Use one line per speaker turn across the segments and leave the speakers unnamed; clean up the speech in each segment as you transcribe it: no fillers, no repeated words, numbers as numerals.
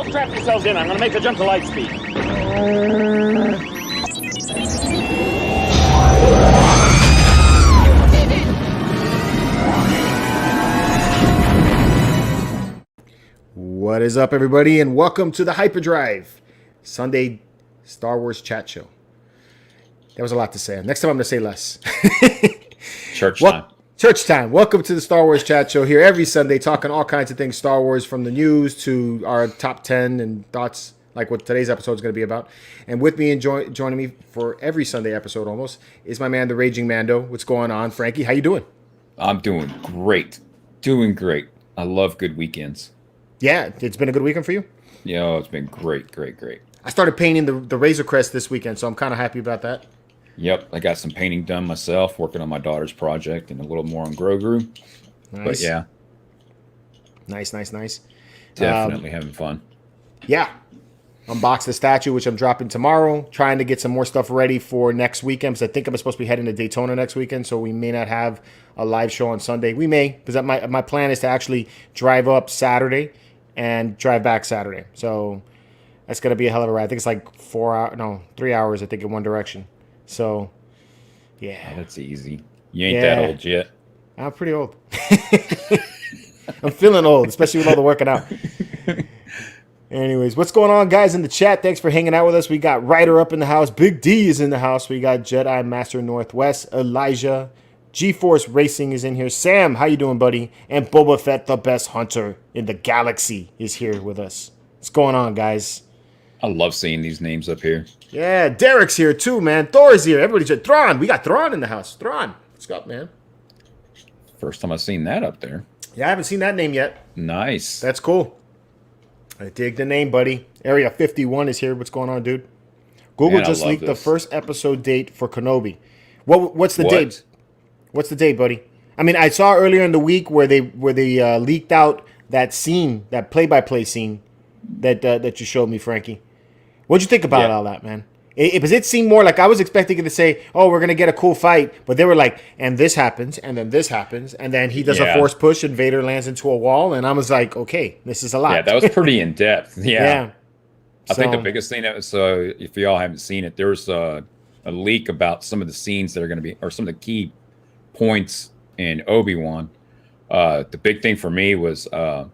Strap yourselves in. I'm going to make a jump to light speed.
What is up, everybody, and welcome to the Hyperdrive Sunday Star Wars chat show. That was a lot to say. Next time I'm going to say less.
Church time.
Church time. Welcome to the Star Wars chat show here every Sunday, talking all kinds of things Star Wars, from the news to our top 10 and thoughts, like what today's episode is going to be about. And with me and joining me for every Sunday episode almost is my man, the Raging Mando. What's going on, Frankie? How you doing?
I'm doing great. Doing great. I love good weekends.
Yeah, it's been a good weekend for you?
Yeah, it's been great.
I started painting the Razor Crest this weekend, so I'm kind of happy about that.
Yep, I got some painting done myself, working on my daughter's project and a little more on Grogu.
Nice.
But yeah.
Nice.
Definitely having fun.
Yeah. Unbox the statue, which I'm dropping tomorrow. Trying to get some more stuff ready for next weekend, because I think I'm supposed to be heading to Daytona next weekend, so we may not have a live show on Sunday. We may, because my plan is to actually drive up Saturday and drive back Saturday. So that's going to be a hell of a ride. I think it's like 3 hours, I think, in one direction. So, yeah.
Oh, that's easy. You ain't that old yet.
I'm pretty old. I'm feeling old, especially with all the working out. Anyways, what's going on, guys, in the chat? Thanks for hanging out with us. We got Ryder up in the house. Big D is in the house. We got Jedi Master Northwest. Elijah. G-Force Racing is in here. Sam, how you doing, buddy? And Boba Fett, the best hunter in the galaxy, is here with us. What's going on, guys?
I love seeing these names up here.
Yeah, Derek's here too, man. Thor's here. Everybody's here. Thrawn. We got Thrawn in the house. Thrawn. What's up, man?
First time I've seen that up there.
Yeah, I haven't seen that name yet.
Nice.
That's cool. I dig the name, buddy. Area 51 is here. What's going on, dude? Google just leaked the first episode date for Kenobi. What's the date? What's the date, buddy? I mean, I saw earlier in the week where they leaked out that scene, that play-by-play scene that you showed me, Frankie. What'd you think about all that, man? Because it seemed more like I was expecting it to say, oh, we're going to get a cool fight. But they were like, and this happens, and then this happens. And then he does a force push, and Vader lands into a wall. And I was like, okay, this is a lot.
Yeah, that was pretty in-depth. Yeah. I think the
So,
biggest thing that was, if y'all haven't seen it, there was a leak about some of the scenes that are going to be, or some of the key points in Obi-Wan. The big thing for me was the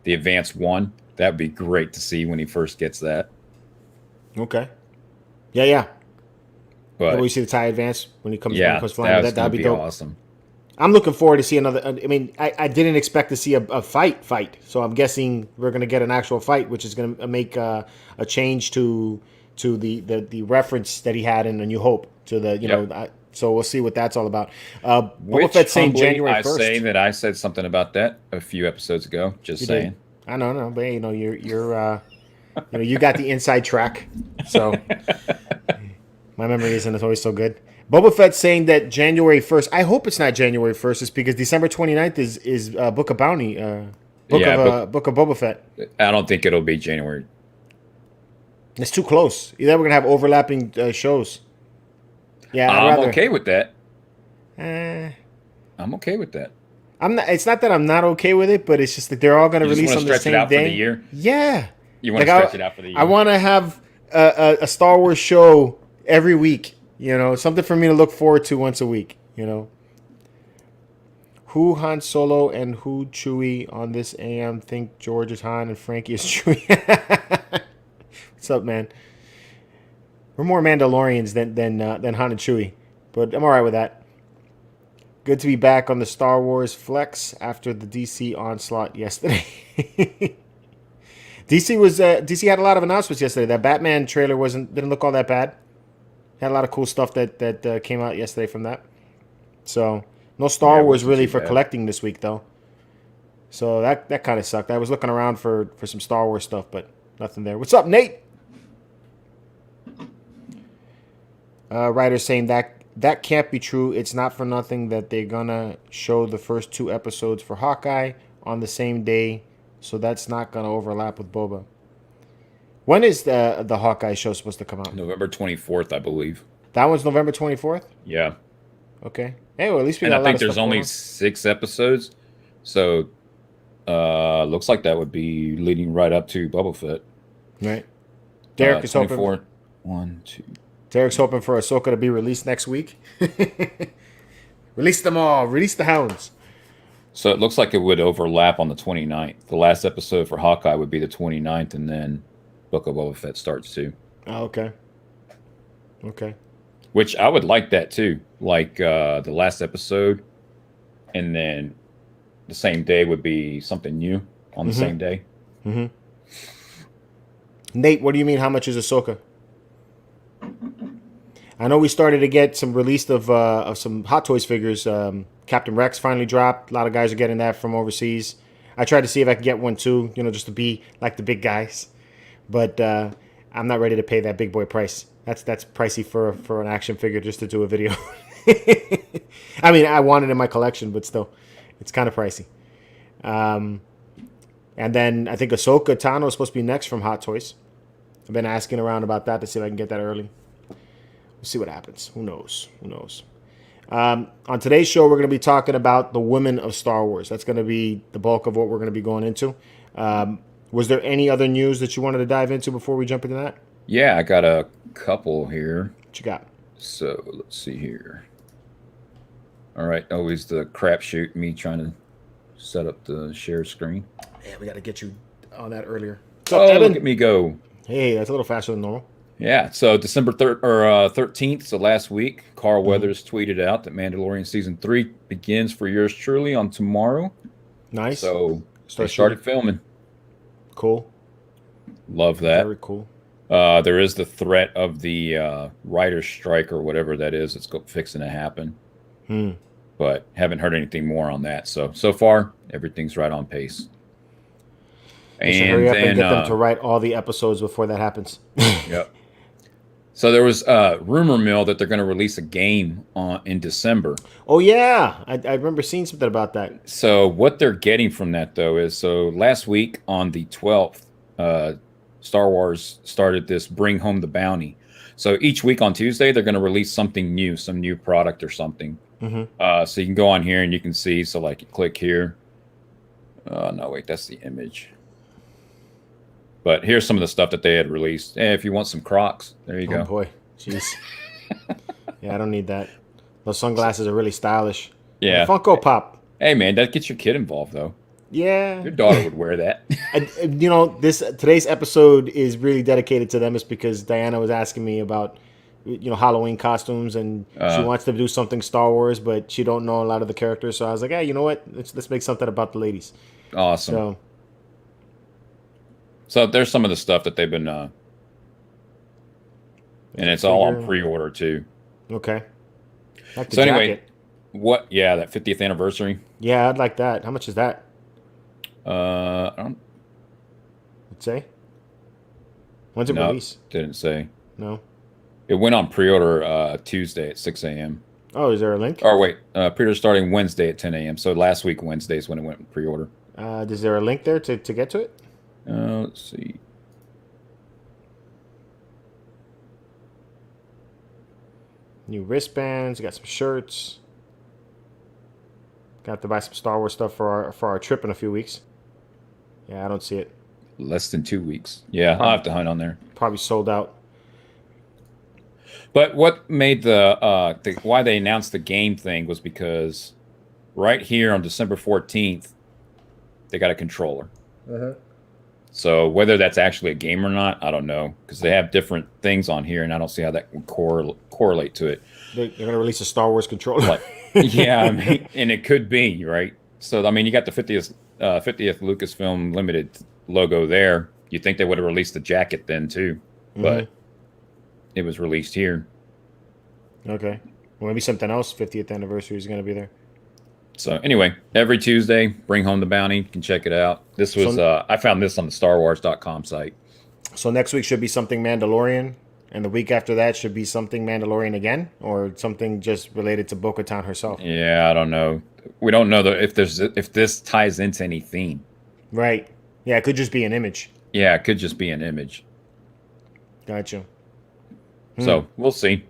Advanced One. That'd be great to see when he first gets that.
okay. Yeah.
But
We see the TIE Advance when he comes flying. That'd be dope.
Awesome.
I'm looking forward to see another. I mean, I didn't expect to see a fight. So I'm guessing we're going to get an actual fight, which is going to make a change to the reference that he had in A New Hope to the so we'll see what that's all about. Boba Fett saying January 1st.
I say that I said something about that a few episodes ago. Just saying.
Did. I know, but you're you got the inside track, so my memory isn't always so good. Boba Fett saying that January 1st. I hope it's not January 1st. It's because December 29th is Book of Bounty, Book of Boba Fett.
I don't think it'll be January.
It's too close. Either we're gonna have overlapping shows. Yeah,
I'm okay with that.
I'm
okay with that.
I'm not. It's not that I'm not okay with it, but it's just that they're all gonna release on the same day.
For the year?
Yeah.
You want to stretch it out for the year?
I want to have a Star Wars show every week. Something for me to look forward to once a week. Who Han Solo and who Chewie on this AM? Think George is Han and Frankie is Chewie. What's up, man? We're more Mandalorians than Han and Chewie, but I'm all right with that. Good to be back on the Star Wars flex after the DC onslaught yesterday. DC had a lot of announcements yesterday. That Batman trailer didn't look all that bad. Had a lot of cool stuff that came out yesterday from that. So no Star Wars really for collecting this week though. So that kind of sucked. I was looking around for some Star Wars stuff, but nothing there. What's up, Nate? Writer saying that can't be true. It's not for nothing that they're gonna show the first 2 episodes for Hawkeye on the same day, so that's not gonna overlap with Boba. When is the Hawkeye show supposed to come out?
November 24th, I believe.
That one's November 24th?
Yeah.
Okay. Hey, well, at least we got
and
a lot
I
of
think there's only 6 episodes, so Looks like that would be leading right up to Boba Fett.
Right. Derek is hoping.
1, 2.
Derek's hoping for Ahsoka to be released next week. Release them all. Release the hounds.
So it looks like it would overlap on the 29th. The last episode for Hawkeye would be the 29th, and then Book of Boba Fett starts too.
Oh, okay. Okay.
Which I would like that too. Like the last episode, and then the same day would be something new on the same day.
Mm-hmm. Nate, what do you mean? How much is Ahsoka? I know we started to get some released of some Hot Toys figures. Captain Rex finally dropped. A lot of guys are getting that from overseas. I tried to see if I could get one too, just to be like the big guys. But I'm not ready to pay that big boy price. That's pricey for an action figure just to do a video. I mean, I want it in my collection, but still, it's kind of pricey. And then I think Ahsoka Tano is supposed to be next from Hot Toys. I've been asking around about that to see if I can get that early. We'll see what happens. Who knows? On today's show, we're going to be talking about the women of Star Wars. That's going to be the bulk of what we're going to be going into. Was there any other news that you wanted to dive into before we jump into that?
Yeah, I got a couple here.
What you got?
So let's see here. All right, always the crapshoot, me trying to set up the share screen.
Yeah, we got to get you on that earlier.
So look at me go.
Hey, that's a little faster than normal.
Yeah, so December 13th, so last week, Carl Weathers tweeted out that Mandalorian Season 3 begins for yours truly on tomorrow.
Nice.
So they started filming.
Cool.
Love that.
Very cool.
There is the threat of the writer's strike or whatever that is. It's fixing to happen. But haven't heard anything more on that. So far, everything's right on pace.
And hurry up and get them to write all the episodes before that happens.
Yep. So there was a rumor mill that they're going to release a game in December.
Oh, yeah. I remember seeing something about that.
So what they're getting from that, though, is so last week on the 12th, Star Wars started this Bring Home the Bounty. So each week on Tuesday, they're going to release something new, some new product or something. So you can go on here and you can see. So like you click here. No, wait, that's the image. But here's some of the stuff that they had released. Hey, if you want some Crocs, there you go.
Oh, boy. Jeez. Yeah, I don't need that. Those sunglasses are really stylish.
Yeah.
Funko Pop.
Hey, man, that gets your kid involved, though.
Yeah.
Your daughter would wear that.
Today's episode is really dedicated to them. It's because Diana was asking me about, Halloween costumes, and she wants to do something Star Wars, but she don't know a lot of the characters. So I was like, hey, you know what? Let's make something about the ladies.
Awesome. So there's some of the stuff that they've been, and it's all on pre-order too.
Okay. Like the
so anyway,
jacket.
what? Yeah, that 50th anniversary.
Yeah, I'd like that. How much is that?
I don't.
Let's say. When's it release?
Didn't say.
No.
It went on pre-order Tuesday at 6 a.m.
Oh, is there a link?
Or wait, pre-order starting Wednesday at 10 a.m. So last week Wednesday is when it went pre-order.
Is there a link there to get to it?
Let's see.
New wristbands. Got some shirts. Got to buy some Star Wars stuff for our trip in a few weeks. Yeah, I don't see it.
Less than 2 weeks. Yeah, I'll have to hunt on there.
Probably sold out.
But what made why they announced the game thing was because right here on December 14th, they got a controller. So whether that's actually a game or not, I don't know, because they have different things on here, and I don't see how that would correlate to it.
They're going to release a Star Wars controller.
Like, yeah, I mean, and it could be, right? So, I mean, you got the 50th Lucasfilm Limited logo there. You'd think they would have released the jacket then, too. But it was released here.
Okay. Well, maybe something else. 50th anniversary is going to be there.
So anyway, every Tuesday, Bring Home the Bounty. You can check it out. This was I found this on the StarWars.com site.
So next week should be something Mandalorian, and the week after that should be something Mandalorian again, or something just related to Bo-Katan herself.
Yeah, I don't know. We don't know if this ties into any theme.
Right. Yeah, it could just be an image.
Yeah, it could just be an image.
Gotcha.
So we'll see.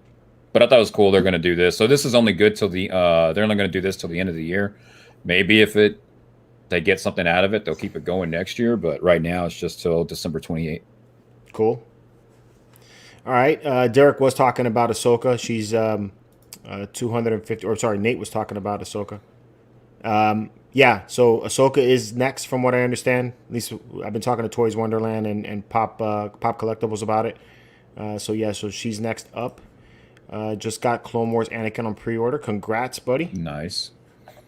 But I thought it was cool they're going to do this. So this is only good till they're only going to do this till the end of the year. Maybe if it they get something out of it, they'll keep it going next year. But right now, it's just till December 28th.
Cool. All right. Derek was talking about Ahsoka. She's 250. Or sorry, Nate was talking about Ahsoka. Yeah. So Ahsoka is next, from what I understand. At least I've been talking to Toys Wonderland and Pop Collectibles about it. So she's next up. Just got Clone Wars Anakin on pre-order. Congrats, buddy.
Nice.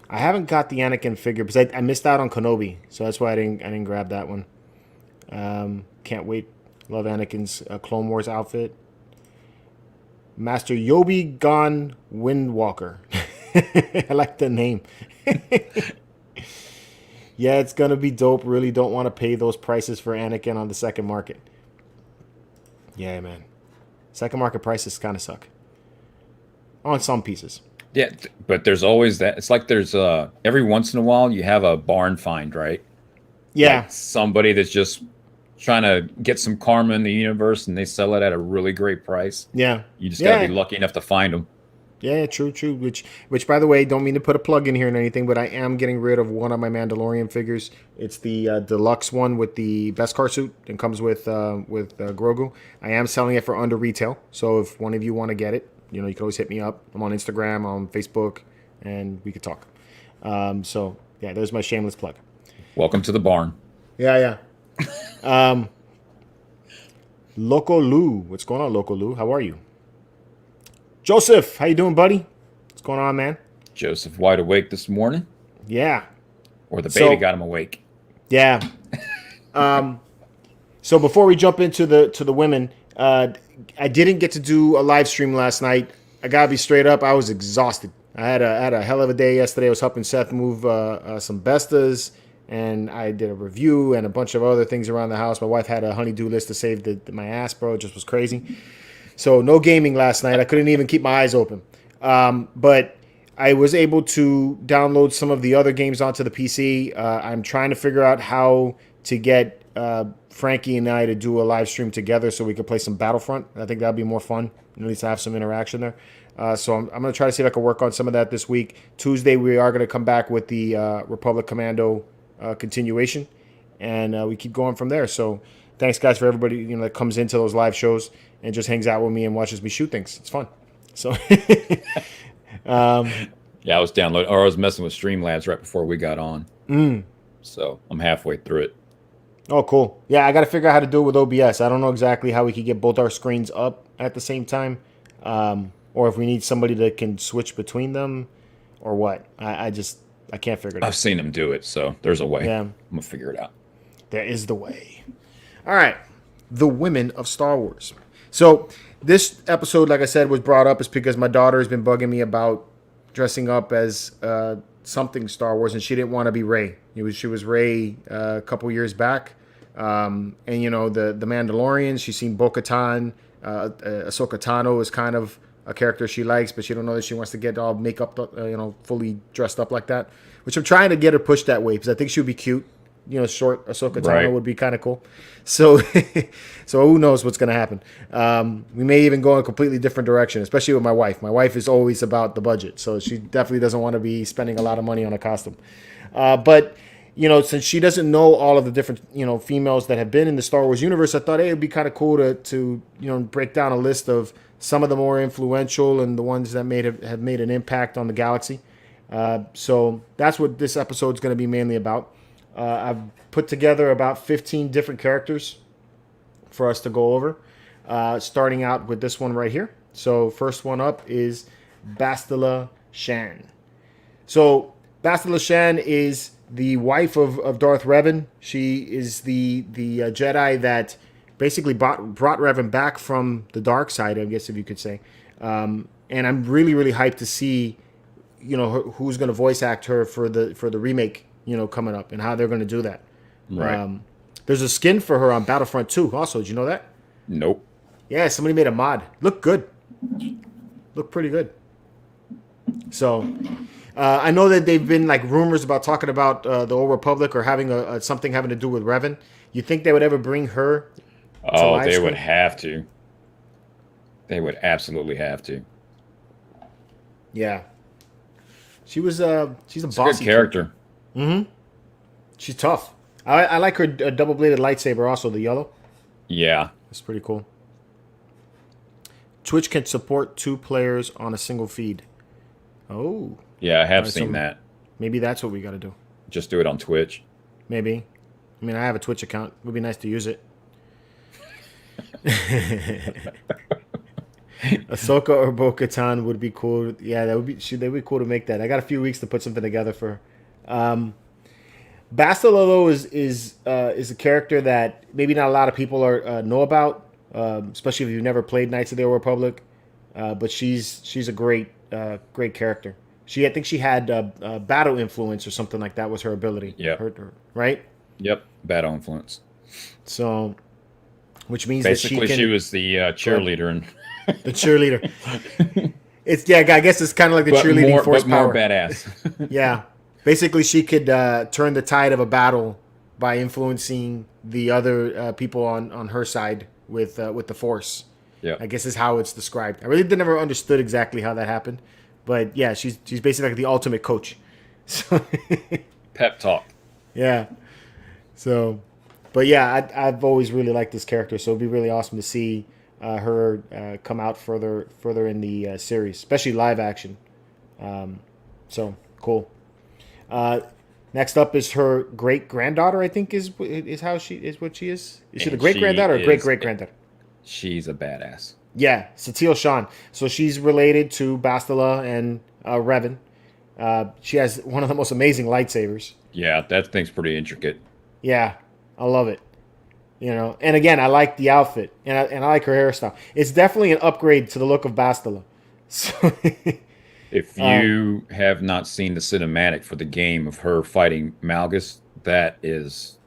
I haven't got the Anakin figure because I missed out on Kenobi, so that's why I didn't grab that one. Can't wait. Love Anakin's Clone Wars outfit. Master Yobi Gon Windwalker. I like the name. Yeah, it's gonna be dope. Really don't want to pay those prices for Anakin on the second market. Yeah, man. Second market prices kind of suck. On some pieces.
Yeah, but there's always that. It's like there's every once in a while you have a barn find, right?
Yeah.
Like somebody that's just trying to get some karma in the universe, and they sell it at a really great price.
Yeah.
You just gotta be lucky enough to find them.
Yeah, true. Which, by the way, don't mean to put a plug in here and anything, but I am getting rid of one of my Mandalorian figures. It's the deluxe one with the Beskar suit and comes with Grogu. I am selling it for under retail, so if one of you want to get it, you can always hit me up. I'm on Instagram, on Facebook, and we could talk. So yeah, there's my shameless plug.
Welcome to the barn.
Yeah. Loco Lou, what's going on, Loco Lou? How are you? Joseph, how you doing, buddy? What's going on, man?
Joseph wide awake this morning?
Yeah.
Or the baby got him awake?
Yeah. So before we jump into the women, I didn't get to do a live stream last night. I gotta be straight up. I was exhausted. I had a hell of a day yesterday. I was helping Seth move some Bestas, and I did a review and a bunch of other things around the house. My wife had a honey-do list to save my ass, bro. It just was crazy. So no gaming last night. I couldn't even keep my eyes open. But I was able to download some of the other games onto the PC. I'm trying to figure out how to get Frankie and I to do a live stream together so we could play some Battlefront. I think that'd be more fun. At least have some interaction there. So I'm going to try to see if I can work on some of that this week. Tuesday, we are going to come back with the Republic Commando continuation. And we keep going from there. So thanks, guys, for everybody that comes into those live shows and just hangs out with me and watches me shoot things. It's fun. So,
yeah, I was messing with Streamlabs right before we got on. So I'm halfway through it.
Oh, cool. Yeah, I got to figure out how to do it with OBS. I don't know exactly how we could get both our screens up at the same time, or if we need somebody that can switch between them, or what. I can't figure it out.
I've seen them do it, so there's a way.
Yeah.
I'm going to figure it out.
There is the way. All right. The women of Star Wars. So this episode, like I said, was brought up is because my daughter has been bugging me about dressing up as something Star Wars, and she didn't want to be Rey. She was Rey a couple years back. And, the Mandalorian, she's seen Bo-Katan. Ahsoka Tano is kind of a character she likes, but she don't know that she wants to get all makeup, fully dressed up like that, which I'm trying to get her pushed that way because I think she would be cute. Short Ahsoka Tano would be kind of cool. So, so who knows what's going to happen? We may even go in a completely different direction, especially with my wife. My wife is always about the budget, so she definitely doesn't want to be spending a lot of money on a costume. But since she doesn't know all of the different females that have been in the Star Wars universe, I thought it would be kind of cool to break down a list of some of the more influential and the ones that have made an impact on the galaxy. So that's what this episode is going to be mainly about. I've put together about 15 different characters for us to go over, starting out with this one right here. So first one up is Bastila Shan. So Bastila Shan is the wife of Darth Revan. She is the Jedi that basically brought Revan back from the dark side, I guess if you could say. And I'm really, really hyped to see, who's going to voice act her for the remake, coming up, and how they're going to do that.
Right.
There's a skin for her on Battlefront 2 also. Did you know that?
Nope.
Yeah, somebody made a mod. Looked good. Looked pretty good. So I know that they've been like rumors about talking about the Old Republic or having something having to do with Revan. You think they would ever bring her?
Oh, they would have to. They would absolutely have to.
Yeah. She's a bossy
good character.
Mm-hmm. She's tough. I like her double-bladed lightsaber also, the yellow.
Yeah.
That's pretty cool. Twitch can support 2 players on a single feed. Oh.
Yeah, I have seen that.
Maybe that's what we got to do.
Just do it on Twitch.
Maybe. I mean, I have a Twitch account. It would be nice to use it. Ahsoka or Bo-Katan would be cool. Yeah, that would be. They'd be cool to make that. I got a few weeks to put something together for her. Bastila though is a character that maybe not a lot of people know about, especially if you've never played Knights of the Old Republic. But she's a great character. I think she had battle influence or something like that was her ability.
Yeah.
Right.
Yep. Battle influence.
So, which means
basically
that
she was the cheerleader and
the cheerleader. I guess it's kind of like the cheerleading force power.
More badass.
Yeah. Basically, she could turn the tide of a battle by influencing the other people on her side with the Force.
Yeah,
I guess is how it's described. I really never understood exactly how that happened, but yeah, she's basically like the ultimate coach. So
pep talk.
Yeah. So, but yeah, I've always really liked this character, so it'd be really awesome to see her come out further in the series, especially live action. So cool. Next up is her great granddaughter. I think is how she is. What she is. Is she the great granddaughter or great granddaughter?
She's a badass.
Yeah, Satele Shan. So she's related to Bastila and Revan. She has one of the most amazing lightsabers.
Yeah, that thing's pretty intricate.
Yeah, I love it. And again, I like the outfit and I like her hairstyle. It's definitely an upgrade to the look of Bastila. So.
If you have not seen the cinematic for the game of her fighting Malgus, that is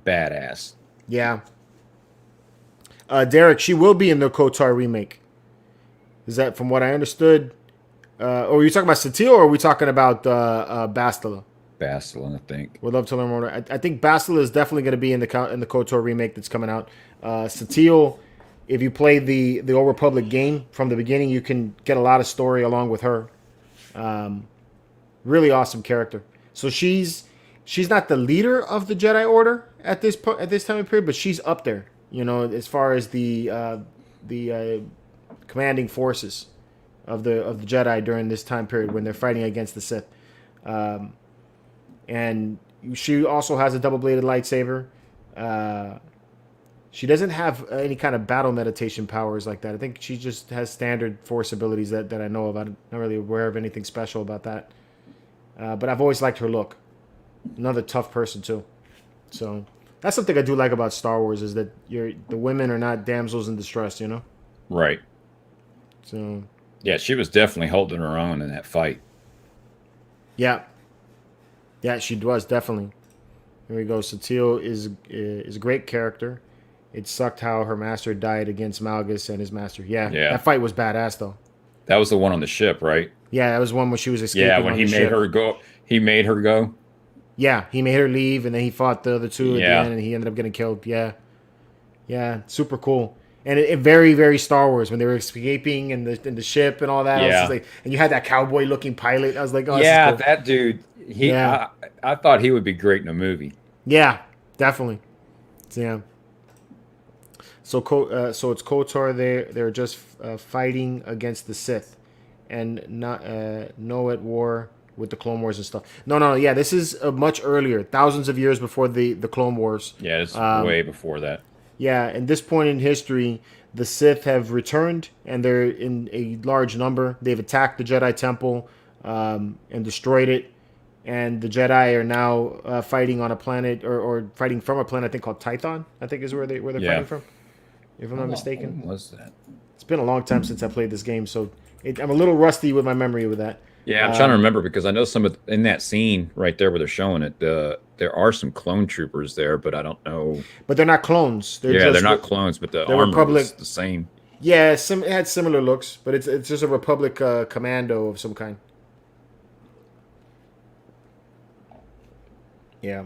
badass.
Yeah. Derek, she will be in the KOTOR remake. Is that from what I understood? Are you talking about Satele or are we talking about Bastila?
Bastila, I think.
Would love to learn more. I think Bastila is definitely going to be in the KOTOR remake that's coming out. Satele, if you play the Old Republic game from the beginning, you can get a lot of story along with her. Really awesome character. So she's not the leader of the Jedi Order at this time period, but she's up there. As far as the commanding forces of the Jedi during this time period when they're fighting against the Sith. And she also has a double-bladed lightsaber. She doesn't have any kind of battle meditation powers like that. I think she just has standard Force abilities that I know of. I'm not really aware of anything special about that. But I've always liked her look. Another tough person, too. So that's something I do like about Star Wars is that the women are not damsels in distress,
Right.
So.
Yeah, she was definitely holding her own in that fight.
Yeah. Yeah, she was, definitely. Here we go. Satele is a great character. It sucked how her master died against Malgus and his master. Yeah. That fight was badass, though.
That was the one on the ship, right?
Yeah, that was one where she was escaping.
Yeah, when he made her go. He made her go.
Yeah, he made her leave, and then he fought the other two at the end, and he ended up getting killed. Yeah. Yeah, super cool. And it very, very Star Wars when they were escaping in the ship and all that.
Yeah.
And you had that cowboy-looking pilot. I was like, oh,
yeah,
this is cool.
that dude. I thought he would be great in a movie.
Yeah, definitely. Yeah. So it's KOTOR. They're just fighting against the Sith, and not no at war with the Clone Wars and stuff. No. Yeah, this is much earlier, thousands of years before the Clone Wars.
Yeah, it's way before that.
Yeah, at this point in history, the Sith have returned, and they're in a large number. They've attacked the Jedi Temple and destroyed it. And the Jedi are now fighting on a planet, or fighting from a planet I think called Tython. I think is where they're fighting from, if I'm not mistaken.
What was that?
It's been a long time since I played this game, so I'm a little rusty with my memory with that.
Yeah, I'm trying to remember because I know in that scene right there where they're showing it, there are some clone troopers there, but I don't know.
But they're not clones.
They're not clones, but the armor was the same.
Yeah, it had similar looks, but it's just a Republic commando of some kind. Yeah.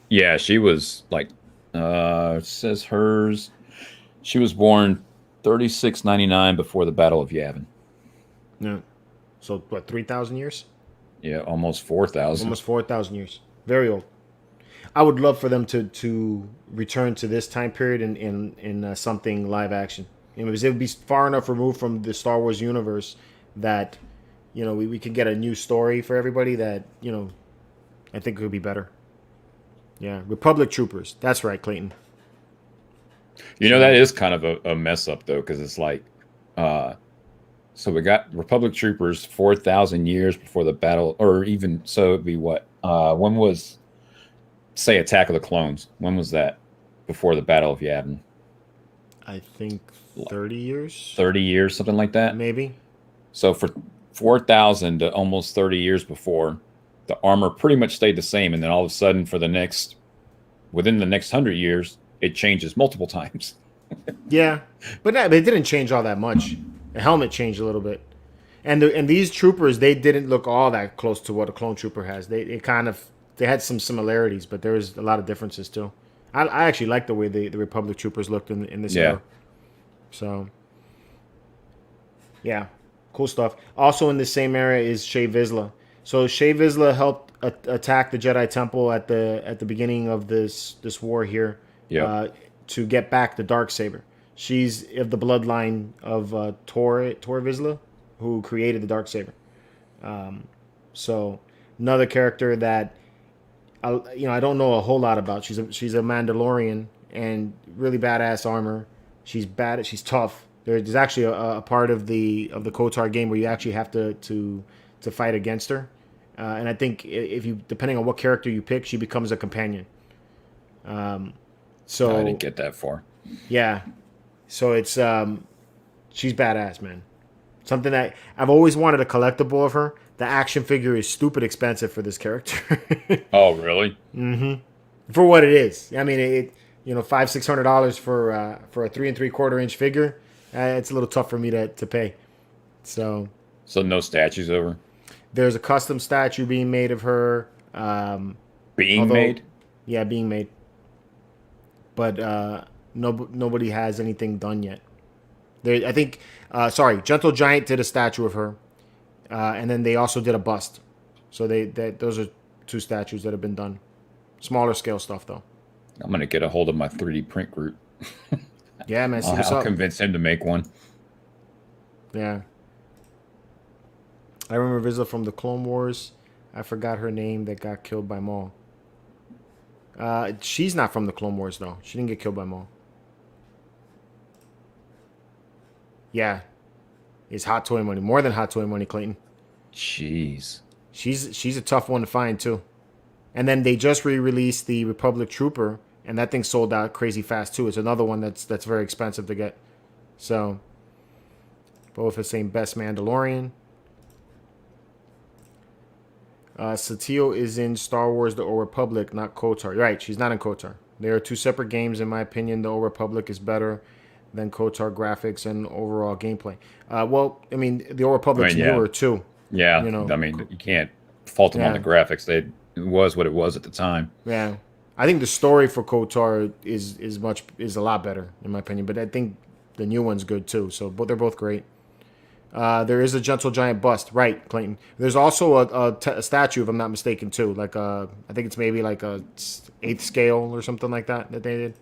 Yeah, she was like, it says hers. She was born 3699 before the Battle of Yavin.
Yeah. So what, 3,000 years?
Yeah, almost 4,000.
Almost 4,000 years. Very old. I would love for them to return to this time period in something live action. Because it would be far enough removed from the Star Wars universe that, we could get a new story for everybody that, I think it would be better. Yeah, Republic Troopers. That's right, Clayton.
That is kind of a mess up, though, because it's like, so we got Republic Troopers 4,000 years before the battle, or even so, it'd be what? When was, say, Attack of the Clones? When was that? Before the Battle of Yavin?
I think 30 years.
30 years, something like that?
Maybe.
So for 4,000 to almost 30 years before, the armor pretty much stayed the same, and then all of a sudden, within the next 100 years, it changes multiple times.
Yeah, but it didn't change all that much. The helmet changed a little bit, and these troopers, they didn't look all that close to what a clone trooper has. They had some similarities, but there was a lot of differences too. I actually like the way the Republic troopers looked in this era. So, yeah, cool stuff. Also in the same area is Shae Vizsla. So Shae Vizsla helped attack the Jedi Temple at the beginning of this war here.
Yeah.
To get back the Darksaber. She's of the bloodline of Tor Vizsla, who created the Darksaber. So another character that I don't know a whole lot about. She's a Mandalorian and really badass armor. She's tough. There's actually a part of the KOTOR game where you actually have to fight against her. And I think if you, depending on what character you pick, she becomes a companion. So
I didn't get that far.
Yeah. So it's she's badass, man. Something that I've always wanted a collectible of her. The action figure is stupid expensive for this character.
Oh, really?
Mm-hmm. For what it is. I mean, $500-$600 for a 3 3/4 inch figure. It's a little tough for me to pay. So
no statues of her?
There's a custom statue being made of her.
Made?
Yeah, being made. But nobody has anything done yet. I think, Gentle Giant did a statue of her, and then they also did a bust. So those are 2 statues that have been done. Smaller scale stuff, though.
I'm gonna get a hold of my 3D print group.
Yeah, man.
I'll convince him to make one.
Yeah. I remember Vizsla from the Clone Wars. I forgot her name that got killed by Maul. She's not from the Clone Wars, though. She didn't get killed by Maul. Yeah. It's hot toy money. More than hot toy money, Clayton.
Jeez.
She's a tough one to find, too. And then they just re-released the Republic Trooper, and that thing sold out crazy fast, too. It's another one that's very expensive to get. So, both the same best Mandalorian. Satio is in Star Wars The Old Republic, not KOTOR. Right, she's not in KOTOR. They are 2 separate games. In my opinion, The Old Republic is better than KOTOR graphics and overall gameplay. The Old Republic's newer, too.
Yeah, you can't fault them on the graphics. It was what it was at the time.
Yeah. I think the story for KOTOR is a lot better, in my opinion. But I think the new one's good, too. So they're both great. There is a Gentle Giant bust, right, Clayton? There's also a statue, if I'm not mistaken, too. Like I think it's maybe like a 8th scale or something like that they did.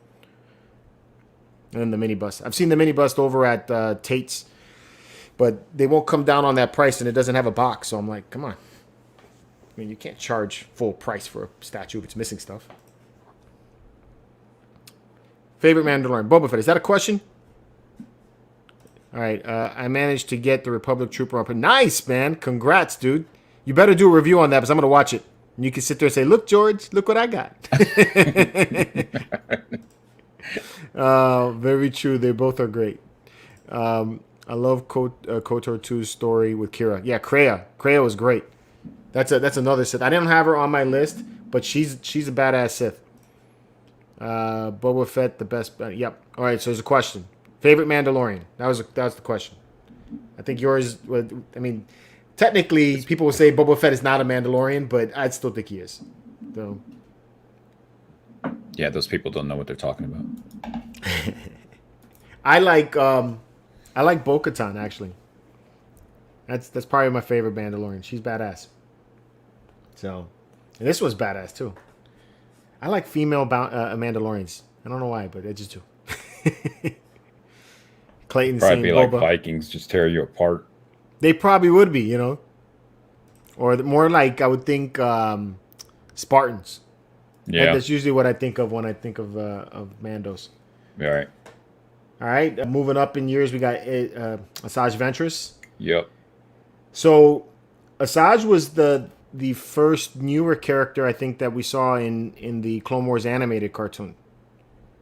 And then the mini bust. I've seen the mini bust over at Tate's, but they won't come down on that price, and it doesn't have a box. So I'm like, come on. I mean, you can't charge full price for a statue if it's missing stuff. Favorite Mandalorian? Boba Fett. Is that a question? All right, I managed to get the Republic Trooper up. Nice, man. Congrats, dude. You better do a review on that because I'm going to watch it. And you can sit there and say, look, George, look what I got. Very true. They both are great. I love KOTOR 2's story with Qi'ra. Yeah, Qi'ra. Qi'ra was great. That's another Sith. I didn't have her on my list, but she's a badass Sith. Boba Fett, the best. Yep. All right, so there's a question. Favorite Mandalorian? That was the question. I think yours. Technically, people will say Boba Fett is not a Mandalorian, but I still think he is. So.
Yeah, those people don't know what they're talking about.
I like Bo-Katan, actually. That's probably my favorite Mandalorian. She's badass. So, and this was badass too. I like female Mandalorians. I don't know why, but I just do. Clayton
Probably
saying
be like
Boba.
Vikings, just tear you apart.
They probably would be, or more like I would think Spartans.
Yeah,
That's usually what I think of when I think of Mandos.
all right.
All right, moving up in years, we got Asajj Ventress.
Yep.
So Asajj was the first newer character I think that we saw in the Clone Wars animated cartoon,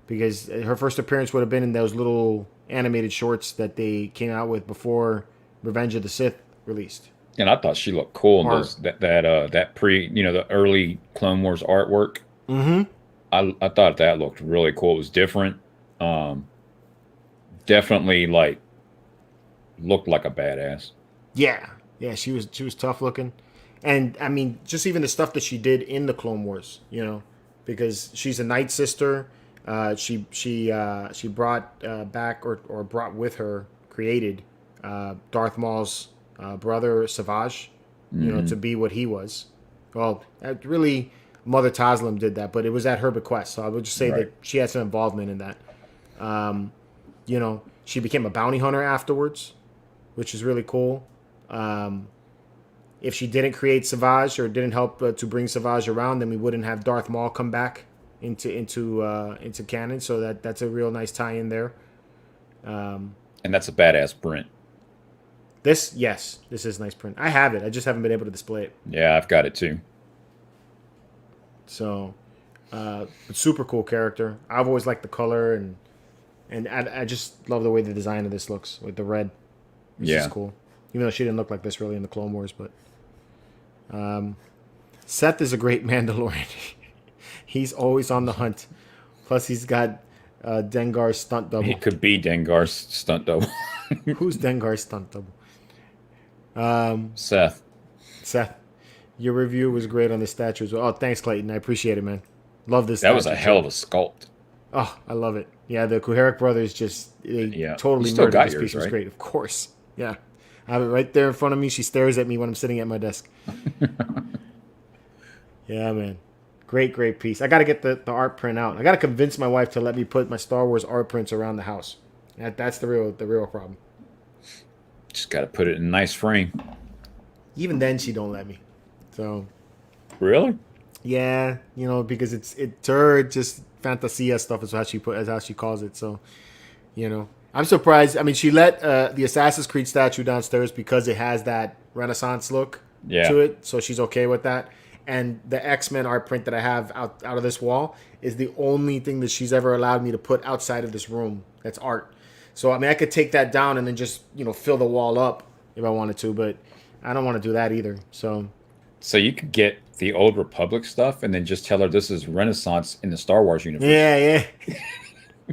because her first appearance would have been in those little animated shorts that they came out with before Revenge of the Sith released.
And I thought she looked cool in those that pre, the early Clone Wars artwork.
Mm-hmm.
I thought that looked really cool. It was different. Definitely looked like a badass.
Yeah, she was tough looking, and I mean, just even the stuff that she did in the Clone Wars, because she's a Night Sister. She brought back or brought with her, created Darth Maul's brother Savage, to be what he was. Well, really, Mother Taslim did that, but it was at her bequest. So I would just say that she had some involvement in that. She became a bounty hunter afterwards, which is really cool. If she didn't create Savage or didn't help to bring Savage around, then we wouldn't have Darth Maul come back into canon. So that's a real nice tie-in there.
And that's a badass print.
This is a nice print. I have it. I just haven't been able to display it.
Yeah, I've got it too.
So, super cool character. I've always liked the color and I just love the way the design of this looks with the red. This is cool. Even though she didn't look like this really in the Clone Wars, but Seth is a great Mandalorian. He's always on the hunt. Plus, he's got Dengar's stunt double.
He could be Dengar's stunt double.
Who's Dengar's stunt double?
Seth.
Your review was great on the statues. Oh, thanks, Clayton. I appreciate it, man. Love this.
That was a hell of a sculpt.
Oh, I love it. Yeah, the Kuharik brothers totally
still
murdered
got
this
yours,
piece. It was
right?
great, of course. Yeah, I have it right there in front of me. She stares at me when I'm sitting at my desk. Yeah, man. Great piece. I got to get the art print out. I got to convince my wife to let me put my Star Wars art prints around the house. That's the real problem.
Just got to put it in a nice frame.
Even then, she don't let me. So.
Really?
Yeah, because it's her just fantasia stuff is how she calls it. So, I'm surprised. I mean, she let the Assassin's Creed statue downstairs because it has that Renaissance look to it. So she's okay with that. And the X-Men art print that I have out of this wall is the only thing that she's ever allowed me to put outside of this room that's art. So, I mean, I could take that down and then just, fill the wall up if I wanted to, but I don't want to do that either. So
you could get the Old Republic stuff and then just tell her this is Renaissance in the Star Wars universe.
Yeah.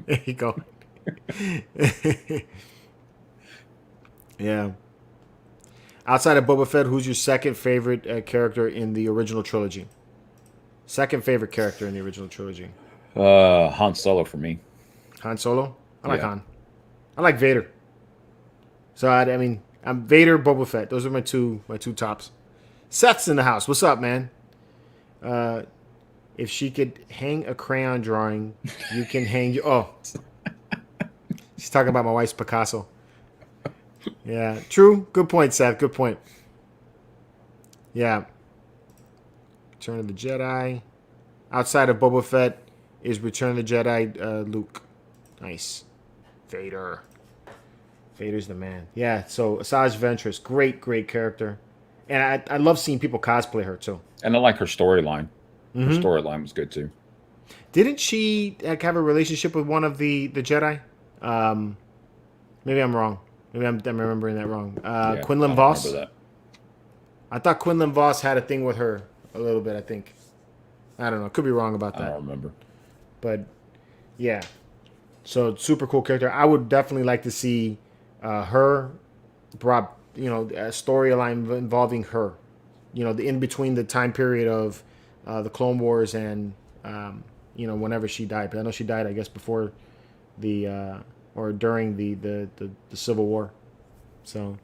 There you go. Yeah. Outside of Boba Fett, who's your second favorite character in the original trilogy? Second favorite character in the original trilogy?
Han Solo for me.
Han Solo? I like Han. I like Vader. So I mean, I'm Vader, Boba Fett. Those are my two tops. Seth's in the house. What's up, man? If she could hang a crayon drawing, you can hang your... Oh. She's talking about my wife's Picasso. Yeah, true. Good point, Seth. Good point. Yeah. Return of the Jedi. Outside of Boba Fett is Return of the Jedi Luke. Nice. Vader's the man. Yeah, so Asajj Ventress, great character. And I love seeing people cosplay her, too.
And I like her storyline. Her storyline was good, too.
Didn't she have a relationship with one of the Jedi? Maybe I'm wrong. Maybe I'm remembering that wrong. Quinlan Vos? I thought Quinlan Vos had a thing with her a little bit, I think. I don't know. Could be wrong about that.
I don't remember.
But, yeah. So, super cool character. I would definitely like to see her brought, a storyline involving her. The in between the time period of the Clone Wars and, whenever she died. But I know she died, I guess, before the... or during the Civil War. So,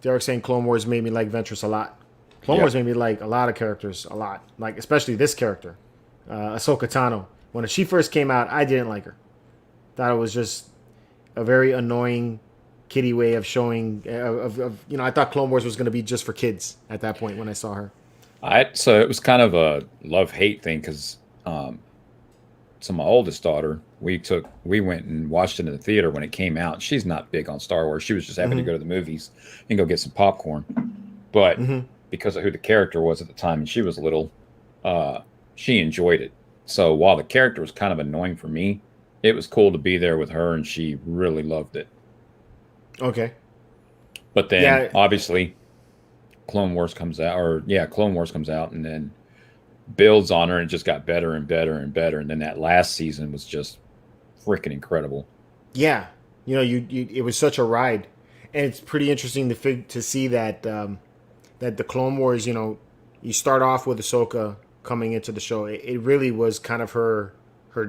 Derek saying Clone Wars made me like Ventress a lot. Clone Wars made me like a lot of characters a lot. Like, especially this character, Ahsoka Tano. When she first came out, I didn't like her. Thought it was just a very annoying kiddie way of showing, I thought Clone Wars was going to be just for kids at that point when I saw her.
So it was kind of a love-hate thing because so my oldest daughter, we went and watched it in the theater when it came out. She's not big on Star Wars. She was just happy to go to the movies and go get some popcorn. But because of who the character was at the time and she was little, she enjoyed it. So while the character was kind of annoying for me, it was cool to be there with her and she really loved it.
Okay.
But then obviously Clone Wars comes out and then builds on her and just got better and better and better. And then that last season was just freaking incredible.
Yeah. It was such a ride. And it's pretty interesting to see that that the Clone Wars, you start off with Ahsoka coming into the show. It really was kind of her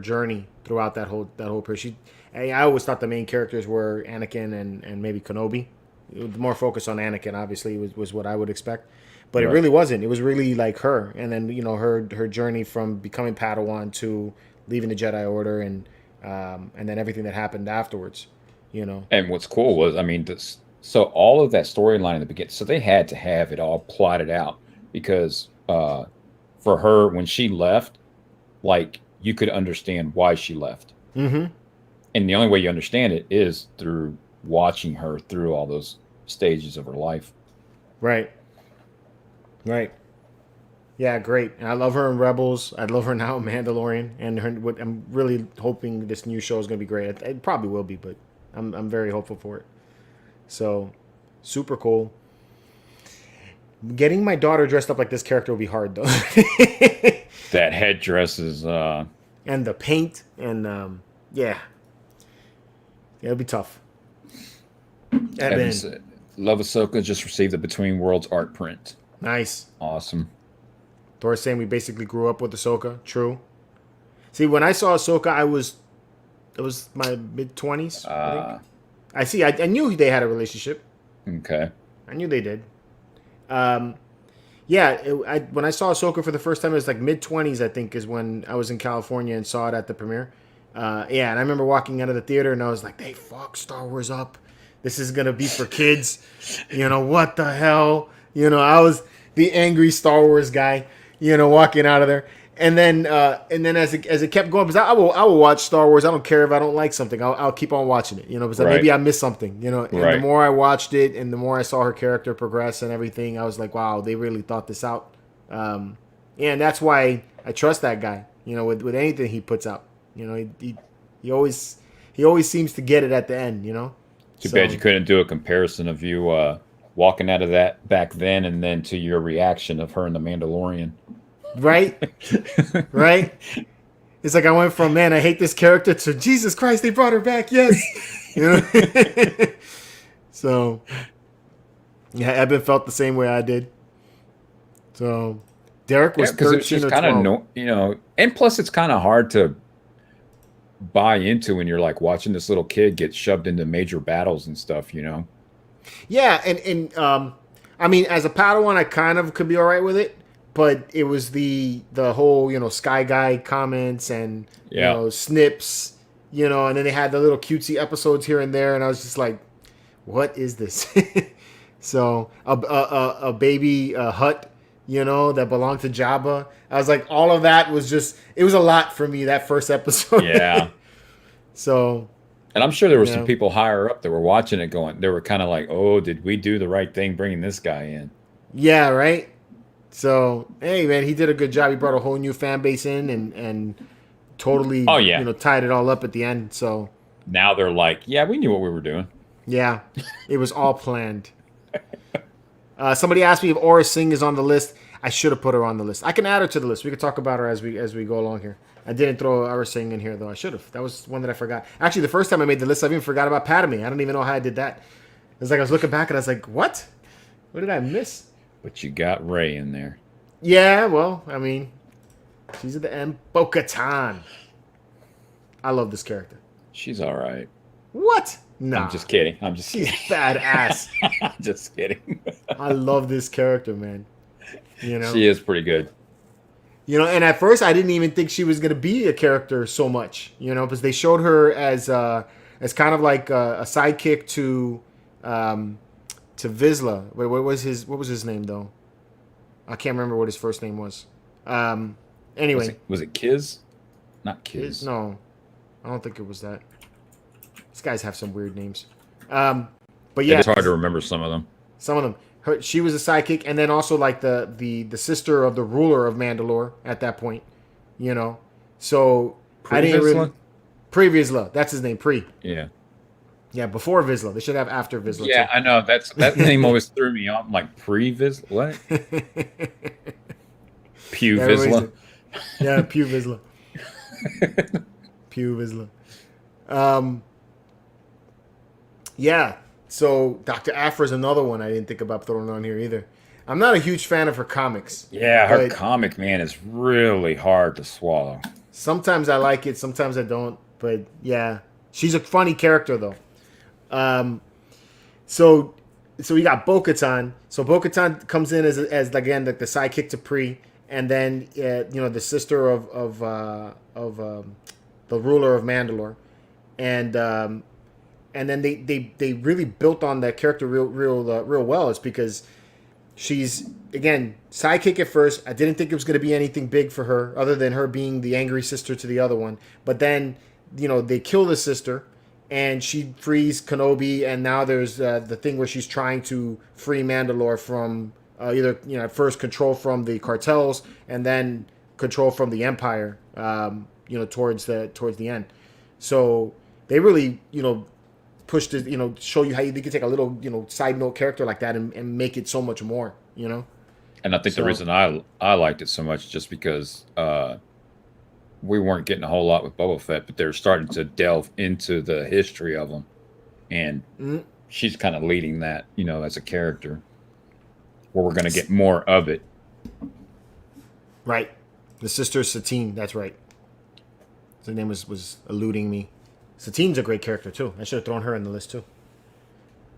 journey throughout that whole period. I always thought the main characters were Anakin and maybe Kenobi. More focus on Anakin, obviously, was what I would expect. But it really wasn't. It was really like her. And then, her journey from becoming Padawan to leaving the Jedi Order and then everything that happened afterwards,
And what's cool was, so all of that storyline in the beginning, so they had to have it all plotted out because for her, when she left, like, you could understand why she left.
Mm-hmm.
And the only way you understand it is through watching her through all those stages of her life.
Right. Yeah, great. And I love her in Rebels. I love her now in Mandalorian. And I'm really hoping this new show is going to be great. It probably will be, but I'm very hopeful for it. So, super cool. Getting my daughter dressed up like this character will be hard, though.
That headdress is...
And the paint. And, yeah. It'll be tough.
Love Ahsoka just received the Between Worlds art print.
Nice.
Awesome.
Thor's saying we basically grew up with Ahsoka. True. See, when I saw Ahsoka, it was my mid-20s, I think. I knew they had a relationship.
Okay.
I knew they did. When I saw Ahsoka for the first time, it was like mid-20s, I think, is when I was in California and saw it at the premiere. And I remember walking out of the theater and I was like, they fucked Star Wars up. This is going to be for kids. What the hell? I was the angry Star Wars guy, walking out of there. And then as it kept going, because I will watch Star Wars. I don't care if I don't like something. I'll keep on watching it, because maybe I missed something, And the more I watched it and the more I saw her character progress and everything, I was like, wow, they really thought this out. And that's why I trust that guy, with anything he puts out. He always seems to get it at the end,
Too bad you couldn't do a comparison of you walking out of that back then and then to your reaction of her in The Mandalorian.
Right? Right? It's like I went from, man, I hate this character to Jesus Christ, they brought her back, yes. So, yeah, Eben felt the same way I did. So, Derek was 13 it's just or 12.
And plus it's kind of hard to buy into when you're like watching this little kid get shoved into major battles and stuff,
Yeah, and as a Padawan, I kind of could be all right with it, but it was the whole, Sky Guy comments and, snips, and then they had the little cutesy episodes here and there, and I was just like, what is this? So, a baby hut, that belonged to Jabba. I was like, all of that was just, it was a lot for me, that first episode.
Yeah.
So.
And I'm sure there were some people higher up that were watching it going, they were kind of like, oh, did we do the right thing bringing this guy in?
Yeah, right? So, hey, man, he did a good job. He brought a whole new fan base in and totally, tied it all up at the end. So.
Now they're like, yeah, we knew what we were doing.
Yeah, it was all planned. Somebody asked me if Aura Singh is on the list. I should have put her on the list. I can add her to the list. We can talk about her as we go along here. I didn't throw Aura Singh in here, though. I should have. That was one that I forgot. Actually, the first time I made the list, I even forgot about Padme. I don't even know how I did that. It was like I was looking back and I was like, what? What did I miss?
But you got Rey in there.
Yeah, well, she's at the end. Bo-Katan. I love this character.
She's all right.
What? Nah.
I'm just kidding.
She's badass.
I'm just kidding.
I love this character, man. You know,
she is pretty good.
You know, and at first I didn't even think she was gonna be a character so much. You know, because they showed her as kind of like a sidekick to Vizsla. Wait, what was his name though? I can't remember what his first name was. Anyway,
was it Kiz? Not Kiz.
No, I don't think it was that. These guys have some weird names. But yeah,
it's hard to remember some of them.
Some of them. She was a sidekick, and then also like the sister of the ruler of Mandalore at that point. You know, so I didn't really. Pre-Vizsla, that's his name.
Yeah.
Yeah, before Vizsla. They should have after Vizsla.
Yeah,
too.
I know. That name always threw me off. I'm like, pre-Vizsla? What? Pew Vizsla?
Yeah, Pew Vizsla. Pew Vizsla. Yeah, so Dr. Aphra is another one I didn't think about throwing on here either. I'm not a huge fan of her comics.
Yeah, her comic, man, is really hard to swallow.
Sometimes I like it, sometimes I don't. But yeah, she's a funny character though. So you got Bo-Katan. So Bo-Katan comes in as again like the sidekick to Pre, and then the sister of the ruler of Mandalore, and then they really built on that character real well. It's because she's again sidekick at first. I didn't think it was going to be anything big for her, other than her being the angry sister to the other one. But then they kill the sister, and she frees Kenobi, and now there's the thing where she's trying to free Mandalore from either at first control from the cartels, and then control from the Empire. Towards the end. So they really pushed it. Show you how you can take a little side note character like that and make it so much more.
And I think the reason I liked it so much just because we weren't getting a whole lot with Boba Fett, but they're starting to delve into the history of him, and she's kind of leading that, as a character, where we're going to get more of it.
Right, the sister Satine. That's right. Her name was eluding me. Satine's a great character too. I should have thrown her in the list too.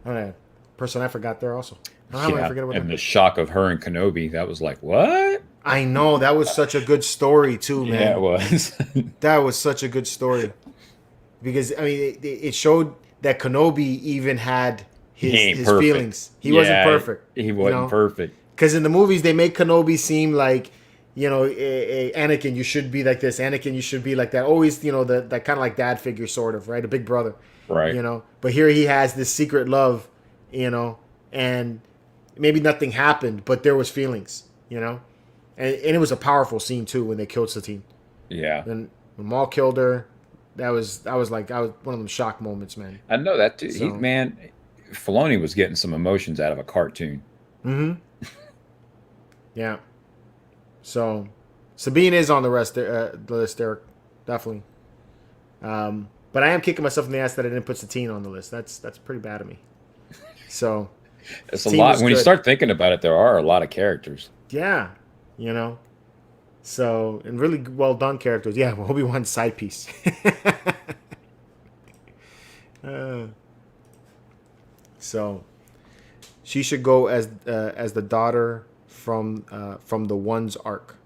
All right, person I forgot there also. How am I forget about
and
that?
The shock of her and Kenobi, that was like, what?
I know, that was such a good story too, man.
Yeah, it was.
That was such a good story. Because it showed that Kenobi even had his feelings. He wasn't perfect.
He wasn't perfect.
Because in the movies they make Kenobi seem like, Anakin, you should be like this. Anakin, you should be like that. Always, that kind of like dad figure, sort of, right? A big brother,
right?
But here he has this secret love, and maybe nothing happened, but there was feelings, and it was a powerful scene too when they killed Satine.
Yeah.
And when Maul killed her, that was one of them shock moments, man.
I know that too. So, Filoni was getting some emotions out of a cartoon.
Mm-hmm. Yeah. So, Sabine is on the list, Eric. Definitely. But I am kicking myself in the ass that I didn't put Satine on the list. That's pretty bad of me. So,
it's a lot. When you start thinking about it, there are a lot of characters.
Yeah. So, and really well done characters. Yeah, Obi-Wan's side piece. So, she should go as the daughter from the One's arc.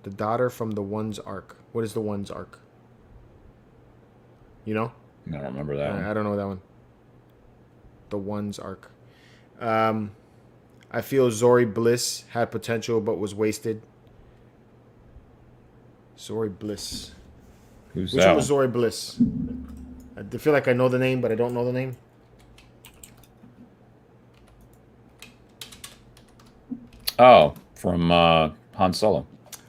The daughter from the One's arc. What is the One's arc? I don't
remember that one.
I don't know that one. The One's arc. I feel Zori Bliss had potential but was wasted. Zori Bliss.
Who's
Which
that?
one was Zori Bliss? I feel like I know the name, but I don't know the name.
Oh, from Han Solo.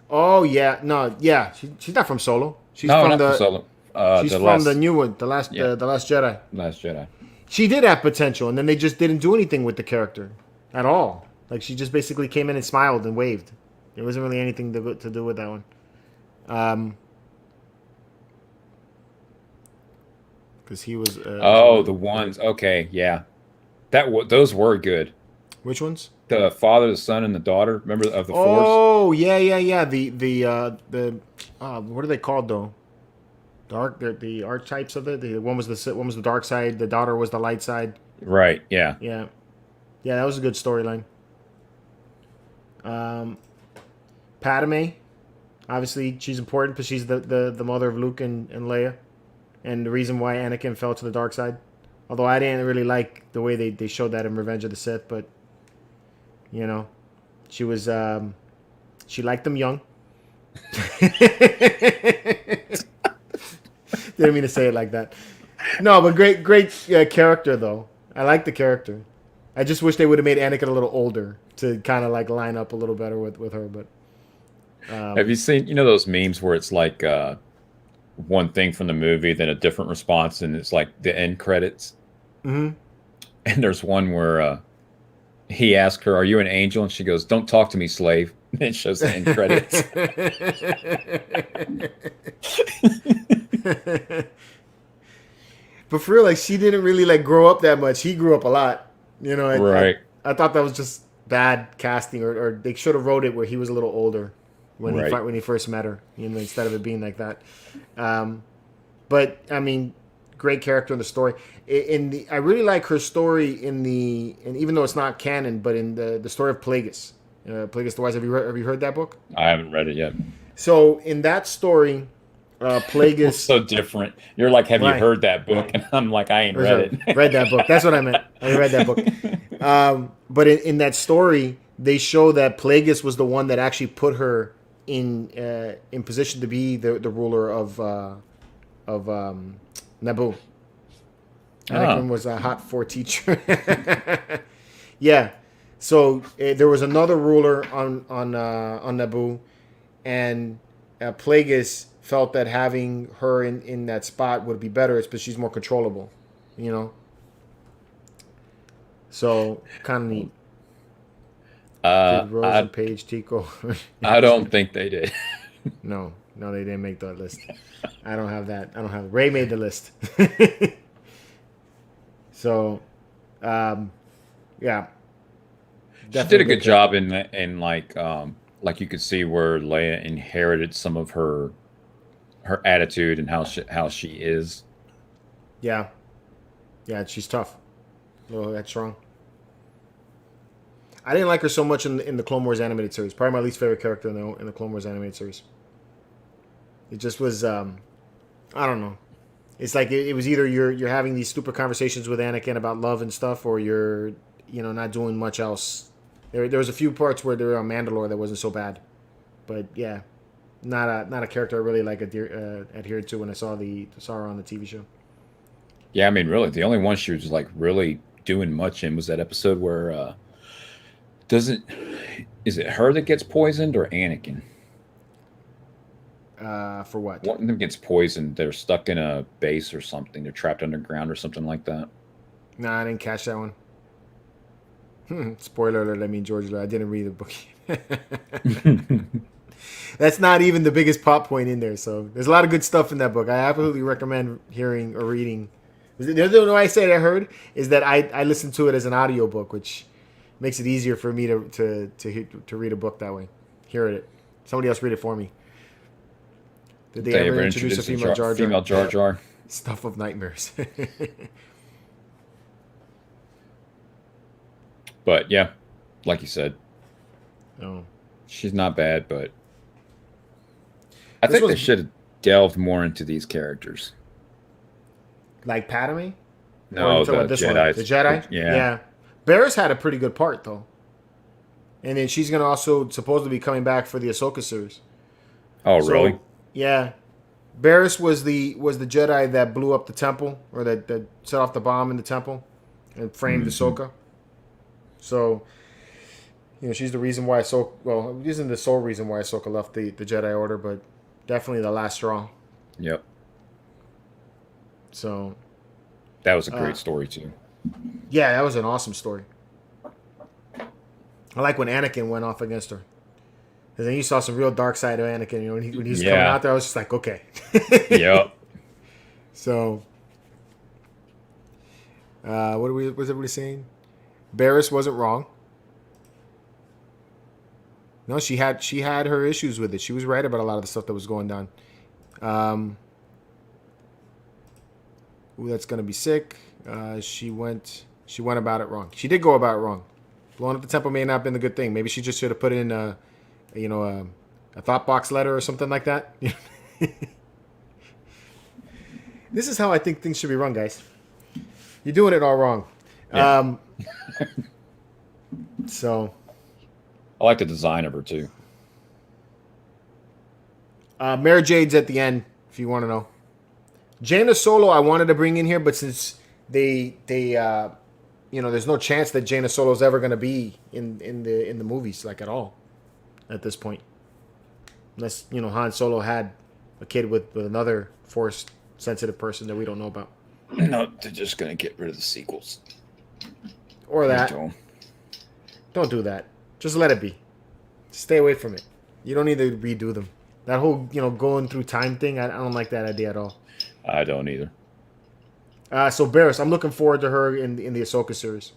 Oh yeah, no, yeah, she's not from Solo. She's from
Solo.
She's from the new one, the last Jedi.
Last Jedi.
She did have potential, and then they just didn't do anything with the character at all. Like she just basically came in and smiled and waved. There wasn't really anything to do with that one. Because he was.
The ones. Okay, yeah, those were good.
Which ones?
The father, the son, and the daughter. Remember of the Force?
Oh yeah. The what are they called though? The archetypes of it. The one was the dark side. The daughter was the light side.
Right. Yeah.
Yeah. That was a good storyline. Padme, obviously, she's important because she's the mother of Luke and Leia, and the reason why Anakin fell to the dark side. Although I didn't really like the way they showed that in Revenge of the Sith, but you know, she was she liked them young. Didn't mean to say it like that. No, but great character though. I like the character. I just wish they would have made Anakin a little older to kind of like line up a little better with her. But
have you seen those memes where it's like one thing from the movie, then a different response, and it's like the end credits?
Mm-hmm.
And there's one where he asked her, "Are you an angel?" And she goes, "Don't talk to me, slave." And it shows the end credits.
But for real, like she didn't really like grow up that much. He grew up a lot.
Right.
I thought that was just bad casting, or they should have wrote it where he was a little older when he first met her, instead of it being like that. But I mean, great character in the story. I really like her story and even though it's not canon, but in the story of Plagueis, Plagueis the Wise. Have you heard that book?
I haven't read it yet.
So in that story, Plagueis
so different. You're like, have you heard that book? And I'm like, I ain't read it.
Read that book. That's what I meant. I read that book. But in that story, they show that Plagueis was the one that actually put her in position to be the ruler of Naboo. Anakin was a hot 4 teacher. Yeah. So there was another ruler on Naboo, and Plagueis felt that having her in that spot would be better. It's because she's more controllable, So kind of neat. Rose and Paige, Tico.
I don't think they did.
No, they didn't make that list. I don't have that. Ray made the list. So, yeah.
She did a good job in like you could see where Leia inherited some of her attitude and how she is.
Yeah, she's tough. A little headstrong. I didn't like her so much in the Clone Wars animated series. Probably my least favorite character in the Clone Wars animated series. It just was, I don't know. It's like it was either you're having these stupid conversations with Anakin about love and stuff, or you're not doing much else. There was a few parts where they were on Mandalore that wasn't so bad, but yeah, not a character I really adhered to when I saw her on the TV show.
Yeah, I mean, really, the only one she was like really doing much in was that episode where is it her that gets poisoned or Anakin?
For what?
One of them gets poisoned. They're stuck in a base or something. They're trapped underground or something like that.
Nah, I didn't catch that one. Spoiler alert, George, I didn't read the book. That's not even the biggest plot point in there. So there's a lot of good stuff in that book. I absolutely recommend hearing or reading. The other way I say I heard is that I listened to it as an audio book, which makes it easier for me to read a book that way. Hear it. Somebody else read it for me. Did they ever introduce a female Jar Jar?
Female Jar Jar.
Stuff of nightmares.
But yeah, like you said,
oh,
she's not bad, but I think they should have delved more into these characters.
Like Padme?
No, the Jedi.
The Jedi? Yeah. Barriss had a pretty good part, though. And then she's going to also supposedly be coming back for the Ahsoka series.
Oh, really?
Yeah. Barriss was the Jedi that blew up the temple, or that set off the bomb in the temple and framed Ahsoka. So, she's the reason why Ahsoka... Well, isn't the sole reason why Ahsoka left the Jedi Order, but definitely the last straw.
Yep.
So...
That was a great story, too.
Yeah, that was an awesome story. I like when Anakin went off against her. Because then you saw some real dark side of Anakin. When he was coming out there, I was just like, okay.
Yep.
So, what was everybody saying? Barriss wasn't wrong. No, she had her issues with it. She was right about a lot of the stuff that was going down. That's gonna be sick. She went about it wrong. She did go about it wrong. Blowing up the temple may not have been the good thing. Maybe she just should have put in, a thought box letter or something like that. This is how I think things should be run, guys. You're doing it all wrong. Yeah. So,
I like the design of her too.
Mara Jade's at the end, if you want to know. Jaina Solo, I wanted to bring in here, but since they there's no chance that Jaina Solo's ever going to be in the movies, like, at all, at this point, unless Han Solo had a kid with another Force sensitive person that we don't know about.
No, they're just going to get rid of the sequels.
Or that. Don't do that. Just let it be. Stay away from it. You don't need to redo them. That whole, going through time thing, I don't like that idea at all.
I don't either.
So Barriss, I'm looking forward to her in the Ahsoka series.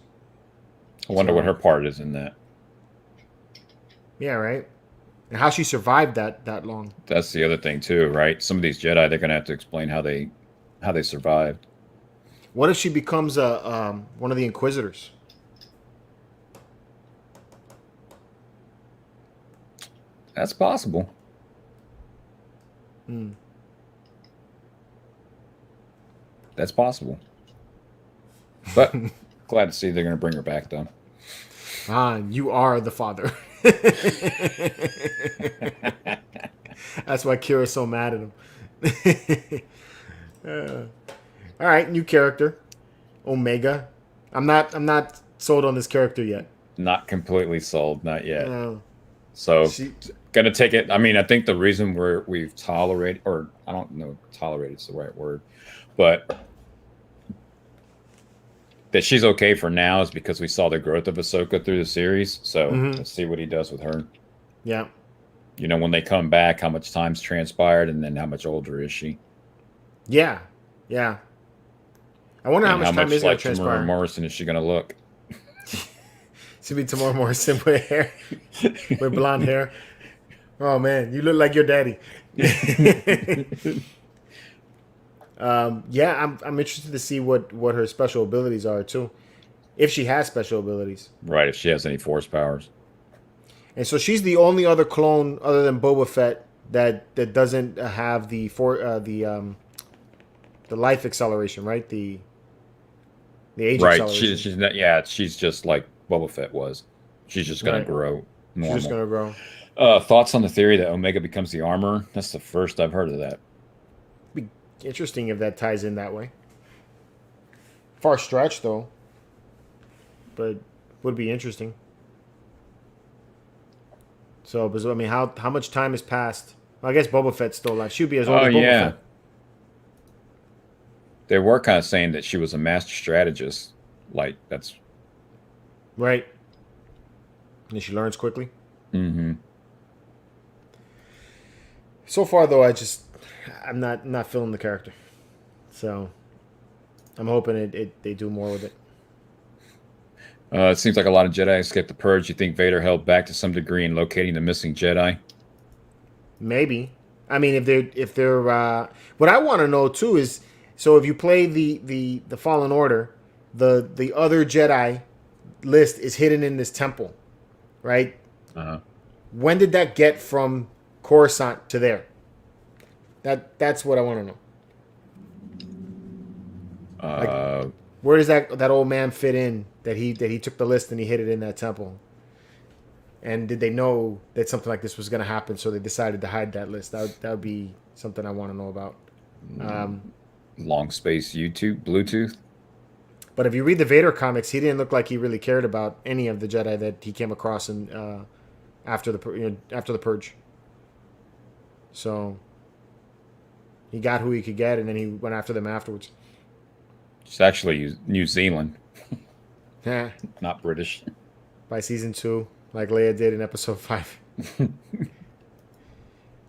I wonder what her part is in that.
Yeah, right? And how she survived that long.
That's the other thing too, right? Some of these Jedi, they're going to have to explain how they survived.
What if she becomes one of the Inquisitors?
That's possible. That's possible. But glad to see they're going to bring her back, though.
You are the father. That's why Qi'ra's so mad at him. All right, new character, Omega. I'm not sold on this character yet.
Not completely sold, not yet. So gonna take it. I mean, I think the reason we've tolerated, or I don't know, tolerated is the right word, but that she's okay for now is because we saw the growth of Ahsoka through the series. So let's see what he does with her.
Yeah.
When they come back, how much time's transpired, and then how much older is she?
Yeah. Yeah. I wonder how much time is going to transpire.
Tamora Morrison is she going to look?
It's going to be Tamora Morrison with hair, with blonde hair. Oh man, you look like your daddy. Yeah, I'm interested to see what her special abilities are too, if she has special abilities.
Right, if she has any Force powers.
And so she's the only other clone other than Boba Fett that doesn't have the life acceleration, right? The age acceleration.
Right, she's not. Yeah, she's just like Boba Fett was. She's just gonna grow normal.
She's just gonna grow.
Thoughts on the theory that Omega becomes the armorer? That's the first I've heard of that.
Be interesting if that ties in that way. Far stretch though, but would be interesting. So, I mean, how much time has passed? Well, I guess Boba Fett's still alive. She'd be as old as Boba Fett.
They were kind of saying that she was a master strategist. Like, that's...
Right. And she learns quickly.
Mm-hmm.
So far, though, I'm not feeling the character. So, I'm hoping they do more with it.
It seems like a lot of Jedi escaped the Purge. You think Vader held back to some degree in locating the missing Jedi?
Maybe. I mean, if they're what I want to know too is, so if you play the Fallen Order, the other Jedi list is hidden in this temple, right?
Uh-huh.
When did that get from Coruscant to there? That's what I want to know. Where does that old man fit in? That he took the list and he hid it in that temple. And did they know that something like this was going to happen, so they decided to hide that list? That would be something I want to know about.
Long space Bluetooth.
But if you read the Vader comics, he didn't look like he really cared about any of the Jedi that he came across in after the Purge. So he got who he could get, and then he went after them afterwards.
It's actually New Zealand.
Yeah.
Not British.
By season 2, like Leia did in episode 5.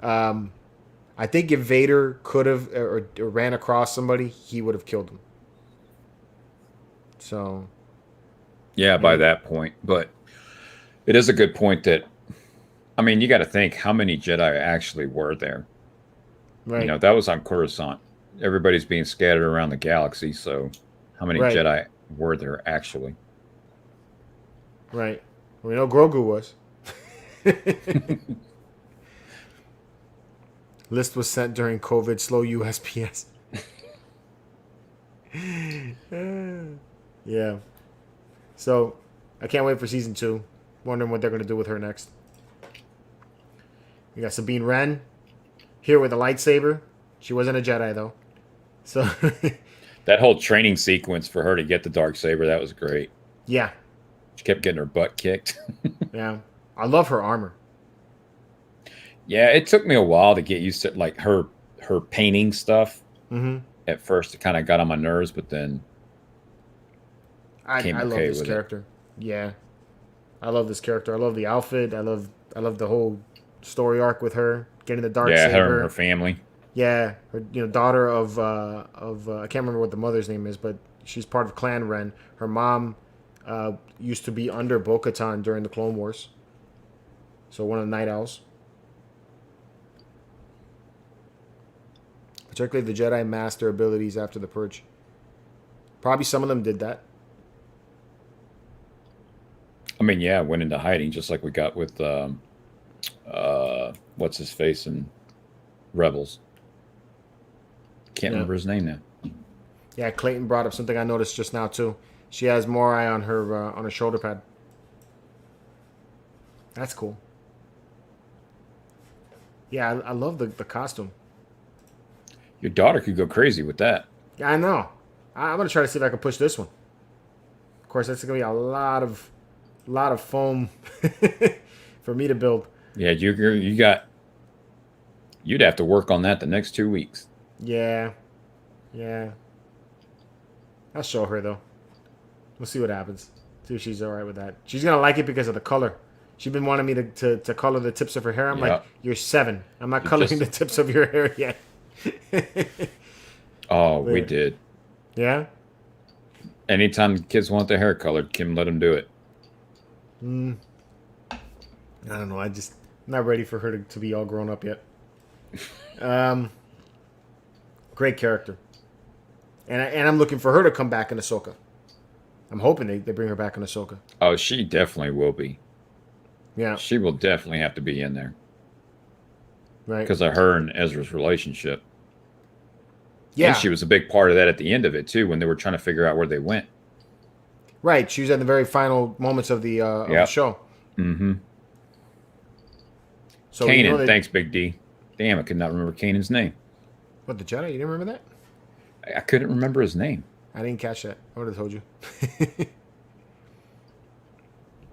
I think if Vader could have or ran across somebody, he would have killed him. So.
Yeah, by that point. But it is a good point that, I mean, you got to think how many Jedi actually were there.
Right.
That was on Coruscant. Everybody's being scattered around the galaxy, so how many Jedi were there actually?
Right. We know Grogu was. List was sent during COVID. Slow USPS. Yeah. So, I can't wait for season 2. Wondering what they're going to do with her next. You got Sabine Wren here with a lightsaber. She wasn't a Jedi, though. So
that whole training sequence for her to get the Darksaber, that was great.
Yeah.
She kept getting her butt kicked.
Yeah. I love her armor.
Yeah, it took me a while to get used to like her painting stuff.
Mm-hmm.
At first, it kind of got on my nerves, but then
I love this character. Yeah, I love this character. I love the outfit. I love the whole story arc with her getting the Darksaber.
Yeah, her and her family.
Yeah, her daughter of I can't remember what the mother's name is, but she's part of Clan Wren. Her mom used to be under Bo-Katan during the Clone Wars. So one of the Night Owls. Particularly the Jedi Master abilities after the Purge. Probably some of them did that.
I mean, yeah, went into hiding just like we got with what's his face in Rebels. Can't remember his name now.
Yeah, Clayton brought up something I noticed just now too. She has more eye on her shoulder pad. That's cool. Yeah, I love the costume.
Your daughter could go crazy with that.
Yeah, I know. I'm gonna try to see if I can push this one. Of course, that's gonna be a lot of foam for me to build.
Yeah, you'd have to work on that the next 2 weeks.
Yeah. I'll show her though. We'll see what happens. See if she's all right with that. She's gonna like it because of the color. She's been wanting me to color the tips of her hair. I'm like, you're 7. I'm not coloring the tips of your hair yet.
Oh, we did.
Yeah?
Anytime kids want their hair colored, Kim let them do it.
I don't know. I'm not ready for her to be all grown up yet. Great character. And I'm looking for her to come back in Ahsoka. I'm hoping they bring her back in Ahsoka.
Oh, she definitely will be.
Yeah.
She will definitely have to be in there.
Right.
Because of her and Ezra's relationship.
Yeah.
And she was a big part of that at the end of it, too, when they were trying to figure out where they went.
Right. She was at the very final moments of the show.
Mm-hmm.
So
Kanan, thanks, Big D. Damn, I could not remember Kanan's name.
What, the Jedi? You didn't remember that?
I couldn't remember his name.
I didn't catch that. I would have told you.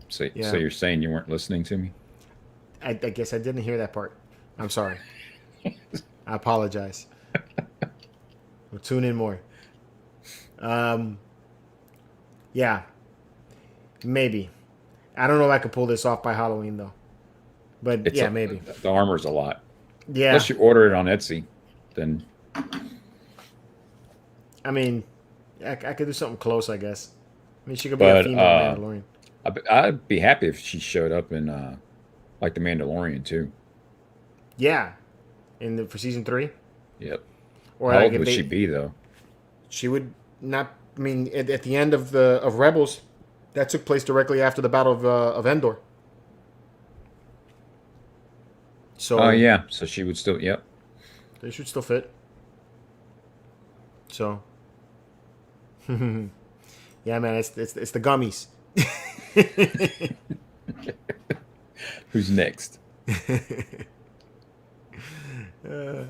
So you're saying you weren't listening to me?
I guess I didn't hear that part. I'm sorry. I apologize. We'll tune in more. Yeah. Maybe. I don't know if I could pull this off by Halloween, though. But maybe.
The armor's a lot.
Yeah.
Unless you order it on Etsy, then...
I mean, I could do something close, I guess. I mean, she could be a female Mandalorian.
I'd be happy if she showed up in, like, The Mandalorian, too.
Yeah. For season 3?
Yep.
Or
how old would she be, though?
She would not... I mean, at the end of Rebels, that took place directly after the Battle of Endor. So...
Oh, yeah. So she would still... Yep.
They should still fit. So... yeah, man, it's the gummies.
Who's next?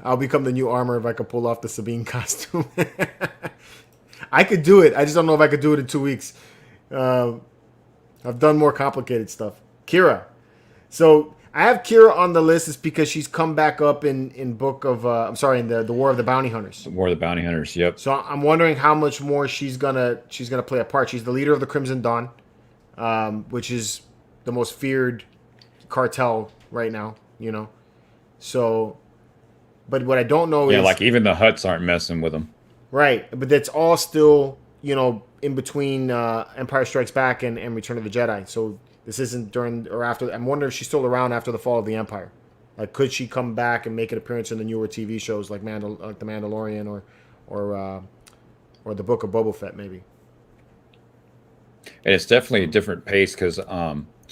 I'll become the new armor if I could pull off the Sabine costume. I could do it. I just don't know if I could do it in 2 weeks. I've done more complicated stuff. Qi'ra. So I have Qi'ra on the list is because she's come back up in book of in the War of the Bounty Hunters.
The War of the Bounty Hunters, yep.
So I'm wondering how much more she's gonna play a part. She's the leader of the Crimson Dawn, which is the most feared cartel right now, you know. So, but what I don't know is
like even the Hutts aren't messing with them.
Right, but that's all still, you know, in between Empire Strikes Back and Return of the Jedi. So this isn't during or after. I'm wondering if she's still around after the fall of the Empire. Like, could she come back and make an appearance in the newer TV shows like like The Mandalorian or the Book of Boba Fett, maybe?
And it's definitely a different pace because did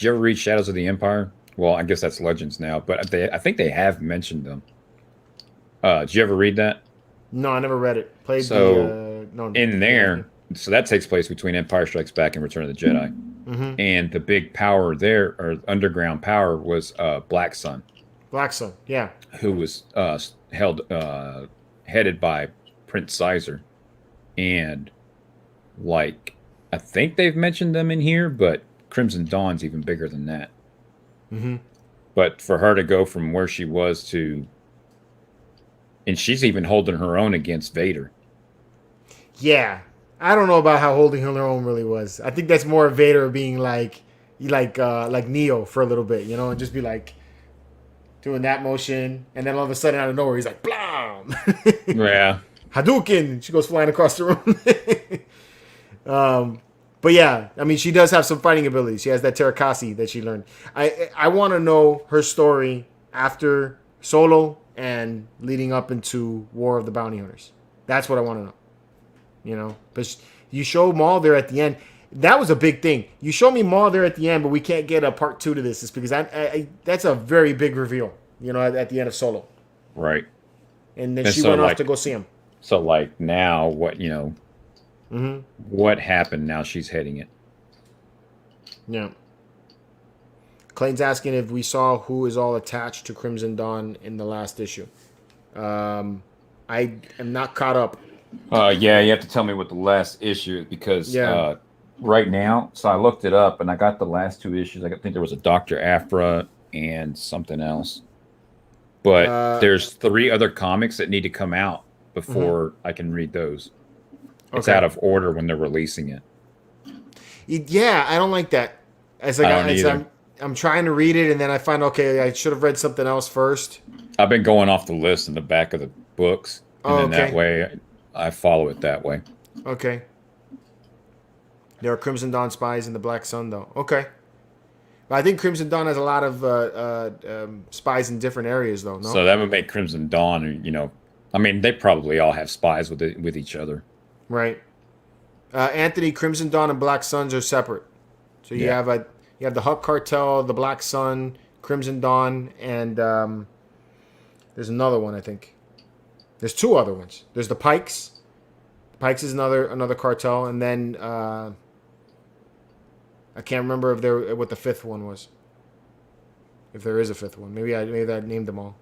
you ever read Shadows of the Empire? Well, I guess that's Legends now, but I think they have mentioned them. Did you ever read that?
No, I never read it. Played
So
the no
in there, so that takes place between Empire Strikes Back and Return of the Jedi.
Mm-hmm.
And the big power there, or underground power, was Black Sun.
Black Sun, yeah.
Who was headed by Prince Sizer. And, like, I think they've mentioned them in here, but Crimson Dawn's even bigger than that.
Mm-hmm.
But for her to go from where she was to... And she's even holding her own against Vader.
Yeah. I don't know about how holding her own really was. I think that's more Vader being like Neo for a little bit, you know, and just be like doing that motion, and then all of a sudden out of nowhere he's like, blam!
Yeah.
Hadouken! She goes flying across the room. But yeah, I mean, she does have some fighting abilities. She has that Terakasi that she learned. I want to know her story after Solo and leading up into War of the Bounty Hunters. That's what I want to know. You know, but you show Maul there at the end. That was a big thing. You show me Maul there at the end, but we can't get a part 2 to this. It's because that's a very big reveal, you know, at the end of Solo.
Right.
And then she went off to go see him.
So, like, now, what, you know, what happened? Now she's heading it.
Yeah. Clayton's asking if we saw who is all attached to Crimson Dawn in the last issue. I am not caught up.
Yeah, you have to tell me what the last issue is because right now, so I looked it up and I got the last 2 issues. I think there was a Dr. Aphra and something else. But there's 3 other comics that need to come out before I can read those. It's out of order when they're releasing it.
Yeah, I don't like that. It's like I'm trying to read it and then I find, okay, I should have read something else first.
I've been going off the list in the back of the books. And then that way I follow it that way.
Okay. There are Crimson Dawn spies in the Black Sun, though. Okay. But I think Crimson Dawn has a lot of spies in different areas, though, no?
So that would make Crimson Dawn, you know... I mean, they probably all have spies with each other. Right.
Anthony, Crimson Dawn and Black Suns are separate. So you have the Huck Cartel, the Black Sun, Crimson Dawn, and there's another one, I think. There's 2 other ones. There's the Pikes. Pikes is another cartel, and then I can't remember what the 5th one was. If there is a 5th one, maybe I named them all.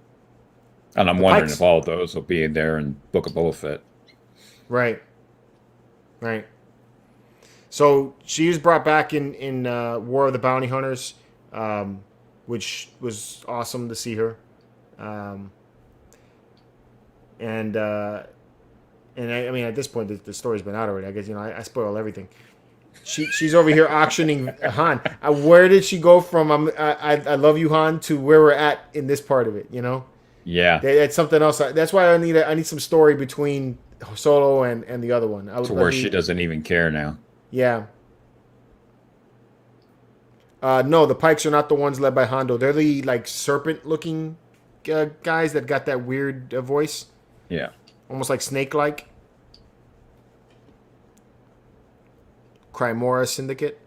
And I'm wondering if all of those will be in there in Book of Boba Fett.
Right. So she was brought back in War of the Bounty Hunters, which was awesome to see her. And I mean, at this point, the story's been out already. I guess, you know, I spoil everything. She's over here auctioning Han. Where did she go from I love you, Han, to where we're at in this part of it, you know?
Yeah.
That's something else. That's why I need some story between Solo and the other one.
To where she doesn't even care now.
Yeah. No, the Pikes are not the ones led by Hondo. They're the, like, serpent-looking guys that got that weird voice.
Yeah.
Almost like snake-like. Qi'ra Syndicate.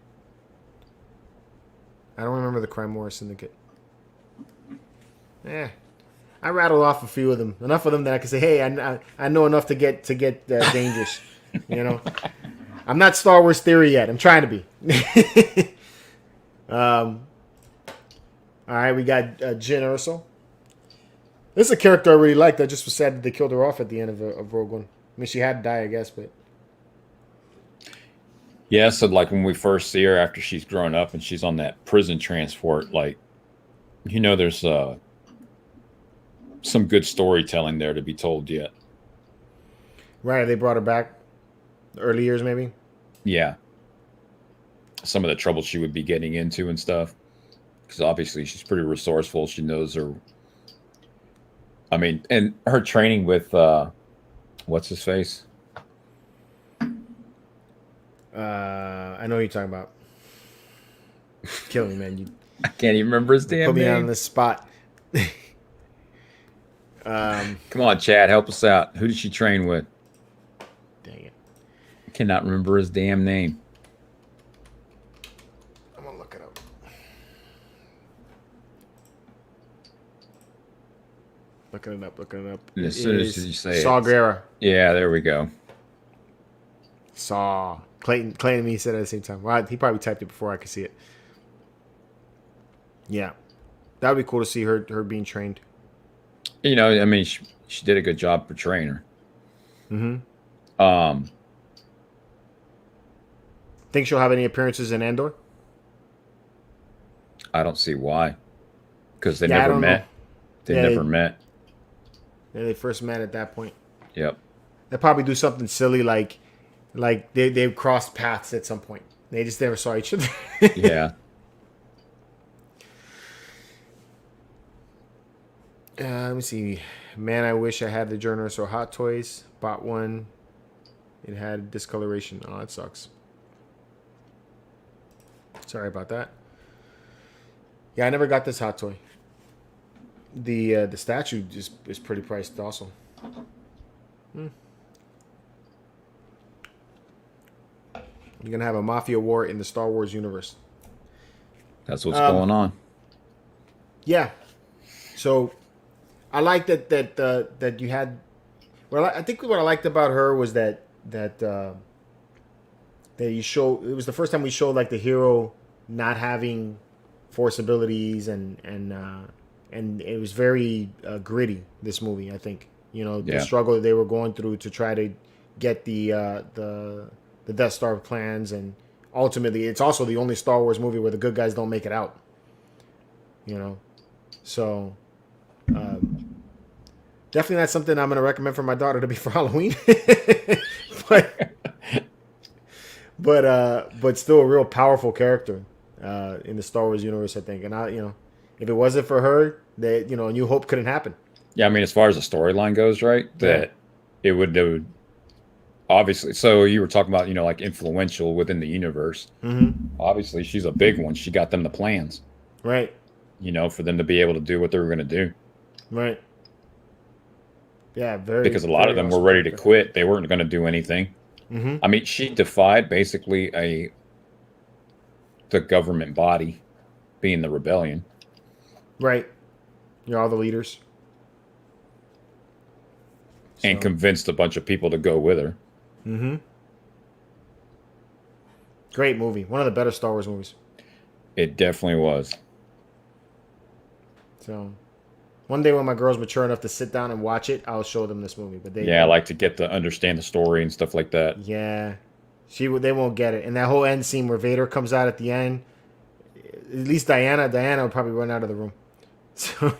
I don't remember the Qi'ra Syndicate. I rattled off a few of them. Enough of them that I can say, hey, I know enough to get dangerous. You know? I'm not Star Wars Theory yet. I'm trying to be. All right, we got Jyn Erso. This is a character I really liked. I just was sad that they killed her off at the end of Rogue One. I mean, she had to die, I guess, but...
Yeah, so like when we first see her after she's grown up and she's on that prison transport, like, you know, there's some good storytelling there to be told yet.
Right, they brought her back early years, maybe?
Yeah. Some of the trouble she would be getting into and stuff. Because obviously she's pretty resourceful. She knows her... I mean, and her training with... what's his face?
I know what you're talking about. Kill me, man.
I can't even remember his damn name.
Put me on the spot.
Come on, Chad, help us out. Who did she train with?
Dang it.
I cannot remember his damn name.
Looking it up.
And as soon as you say
Saw
it.
Gerrera.
Yeah, there we go.
Saw. Clayton and me said it at the same time. Well, he probably typed it before I could see it. Yeah. That would be cool to see her being trained.
You know, I mean, she did a good job portraying her.
Mm-hmm. Think she'll have any appearances in Andor?
I don't see why. Because they never met. They never met.
Yeah, they first met at that point.
Yep.
They'll probably do something silly like they crossed paths at some point. They just never saw each other.
Yeah.
Let me see. Man, I wish I had the Jyn Erso Hot Toys. Bought one. It had discoloration. Oh, that sucks. Sorry about that. Yeah, I never got this hot toy. The statue is pretty priced also. You're gonna have a mafia war in the Star Wars universe.
That's what's going on.
Yeah. So I like that you had. Well, I think what I liked about her was that you show. It was the first time we showed like the hero not having force abilities and it was very gritty. This movie, I think, the struggle that they were going through to try to get the Death Star plans, and ultimately it's also the only Star Wars movie where the good guys don't make it out. So definitely not something I'm going to recommend for my daughter to be for Halloween. but still a real powerful character in the Star Wars universe, I think. And if it wasn't for her, that New Hope couldn't happen. Yeah,
I mean, as far as the storyline goes, right? That it would obviously. So you were talking about like influential within the universe.
Mm-hmm.
Obviously, she's a big one. She got them the plans,
right?
For them to be able to do what they were going to do,
right? Yeah,
because a lot of them were ready to quit. They weren't going to do anything.
Mm-hmm.
I mean, she defied basically the government body, being the rebellion.
Right. All the leaders.
And convinced a bunch of people to go with her.
Mm-hmm. Great movie. One of the better Star Wars movies.
It definitely was.
So, one day when my girls mature enough to sit down and watch it, I'll show them this movie. But
I like to get to understand the story and stuff like that.
Yeah. They won't get it. And that whole end scene where Vader comes out at the end, at least Diana will probably run out of the room. So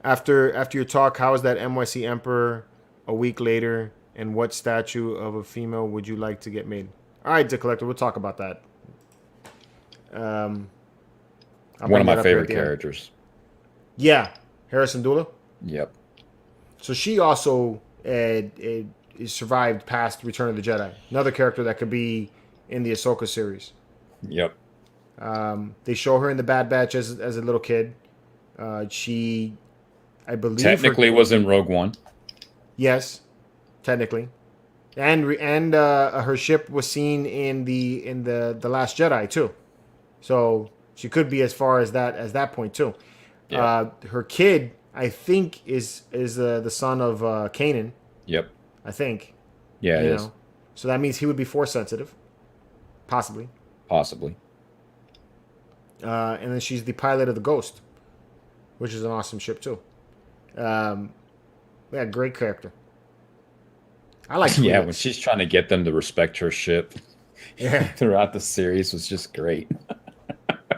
after your talk, how is that NYC Emperor a week later? And what statue of a female would you like to get made? All right, Dick Collector, we'll talk about that.
One of my favorite characters.
Yeah, Hera Syndulla.
Yep.
So she also survived past Return of the Jedi. Another character that could be in the Ahsoka series.
Yep.
They show her in the Bad Batch as a little kid. She, I believe,
technically was in Rogue One.
Yes, technically, and her ship was seen in the Last Jedi too. So she could be as far as that point too. Yeah. Her kid, I think, is the son of Kanan.
Yep.
I think.
Yeah, it is.
So that means he would be force sensitive. Possibly. And then she's the pilot of the Ghost, which is an awesome ship too. Great character. I like.
Yeah, when she's trying to get them to respect her ship.
Yeah.
Throughout the series was just great.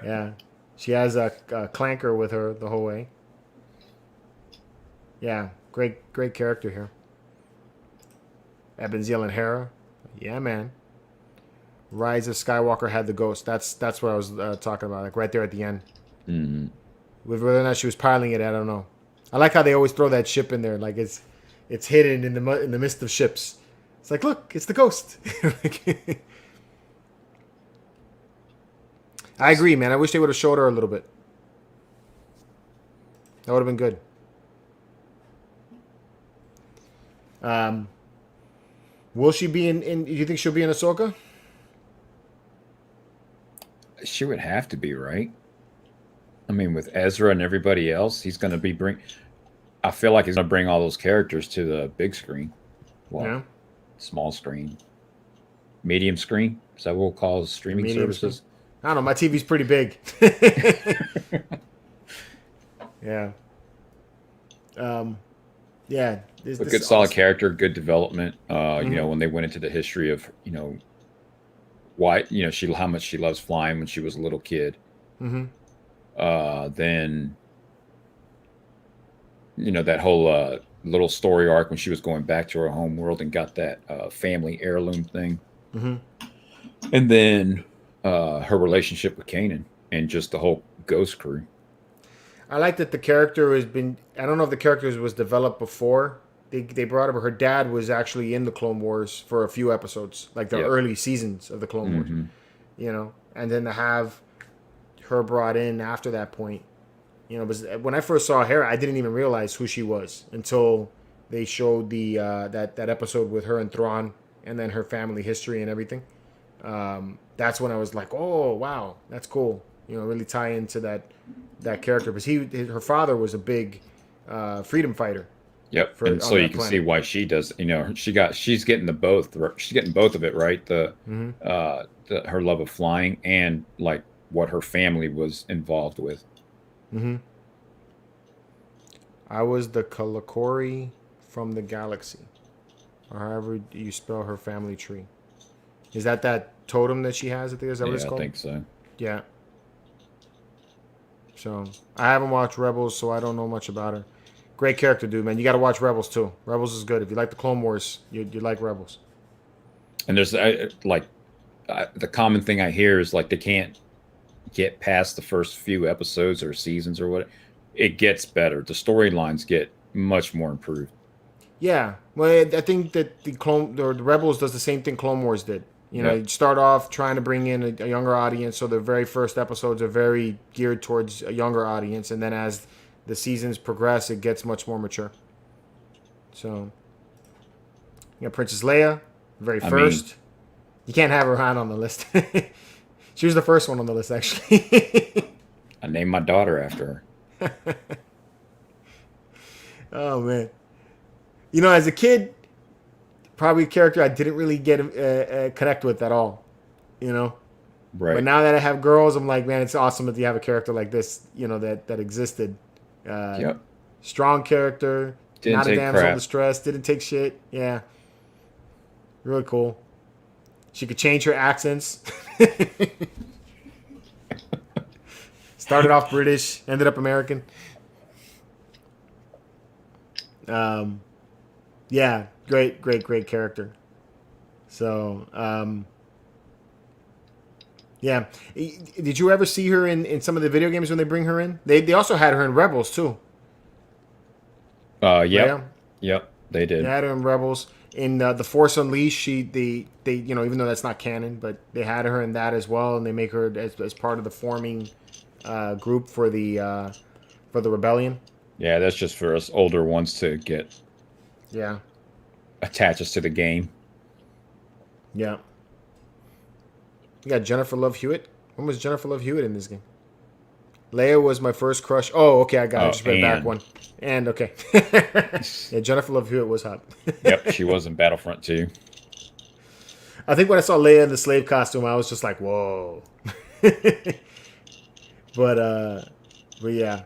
Yeah, she has a clanker with her the whole way. Yeah, great character here. Ebenziel and Hera. Yeah, man. Rise of Skywalker had the Ghost. That's what I was talking about, like right there at the end.
Mm-hmm.
Whether or not she was piloting it, I don't know. I like how they always throw that ship in there, like it's hidden in the midst of ships. It's like, look, it's the Ghost. I agree, man. I wish they would have showed her a little bit. That would have been good. Will she be in? Do you think she'll be in
mean, with Ezra and everybody else, he's going to be I feel like he's going to bring all those characters to the big screen. Well,
Yeah.
small screen, medium screen. Is that what we'll call streaming services?
Screen. I don't know. My TV's pretty big. Yeah. Yeah.
A good solid character, good development. You know, when they went into the history of, you know, why, you know, how much she loves flying when she was a little kid. Then, you know, that whole little story arc when she was going back to her home world and got that family heirloom thing. And then her relationship with Kanan and just the whole Ghost crew.
I like that the character has been. I don't know if the character was developed before. They brought up her dad was actually in the Clone Wars for a few episodes, like the early seasons of the Clone Wars. You know, and then to have her brought in after that point, you know, when I first saw Hera, I didn't even realize who she was until they showed the that episode with her and Thrawn, and then her family history and everything. That's when I was like, oh wow, that's cool. You know, really tie into that character because her father was a big freedom fighter.
Yep, and so you can see why she does. You know, she's getting both. She's getting both of it, right? Her love of flying and like what her family was involved with.
I was the Kalakori from the galaxy, or however you spell her family tree. Is that totem that she has? I think is that what it's called?
I think so.
Yeah. So I haven't watched Rebels, so I don't know much about her. Great character, dude, man. You got to watch Rebels too. Rebels is good. If you like the Clone Wars, you like Rebels.
And there's the common thing I hear is like they can't get past the first few episodes or seasons or what. It gets better. The storylines get much more improved.
Yeah, well, I think that the Rebels does the same thing Clone Wars did. You know, you start off trying to bring in a younger audience, so the very first episodes are very geared towards a younger audience, and then as the seasons progress, it gets much more mature. So, you got Princess Leia, very first. You can't have her on the list. She was the first one on the list, actually.
I named my daughter after her.
Oh, man. You know, as a kid, probably a character I didn't really get connect with at all, you know?
Right.
But now that I have girls, I'm like, man, it's awesome that you have a character like this, you know, that existed. Strong character, not a damsel in distress, didn't take shit. Yeah. Really cool. She could change her accents. Started off British, ended up American. Yeah, great character. So, yeah. Did you ever see her in some of the video games when they bring her in? They also had her in Rebels too.
Yep, they did.
They had her in Rebels. In the Force Unleashed, they you know, even though that's not canon, but they had her in that as well, and they make her as part of the forming group for the rebellion. Yeah,
that's just for us older ones to get.
Yeah.
Attach us to the game.
Yeah. You got Jennifer Love Hewitt. When was Jennifer Love Hewitt in this game? Leia was my first crush. Oh, okay, I got it. I just read back one. And okay. Yeah, Jennifer Love Hewitt was hot.
Yep, she was in Battlefront 2.
I think when I saw Leia in the slave costume, I was just like, whoa. But yeah.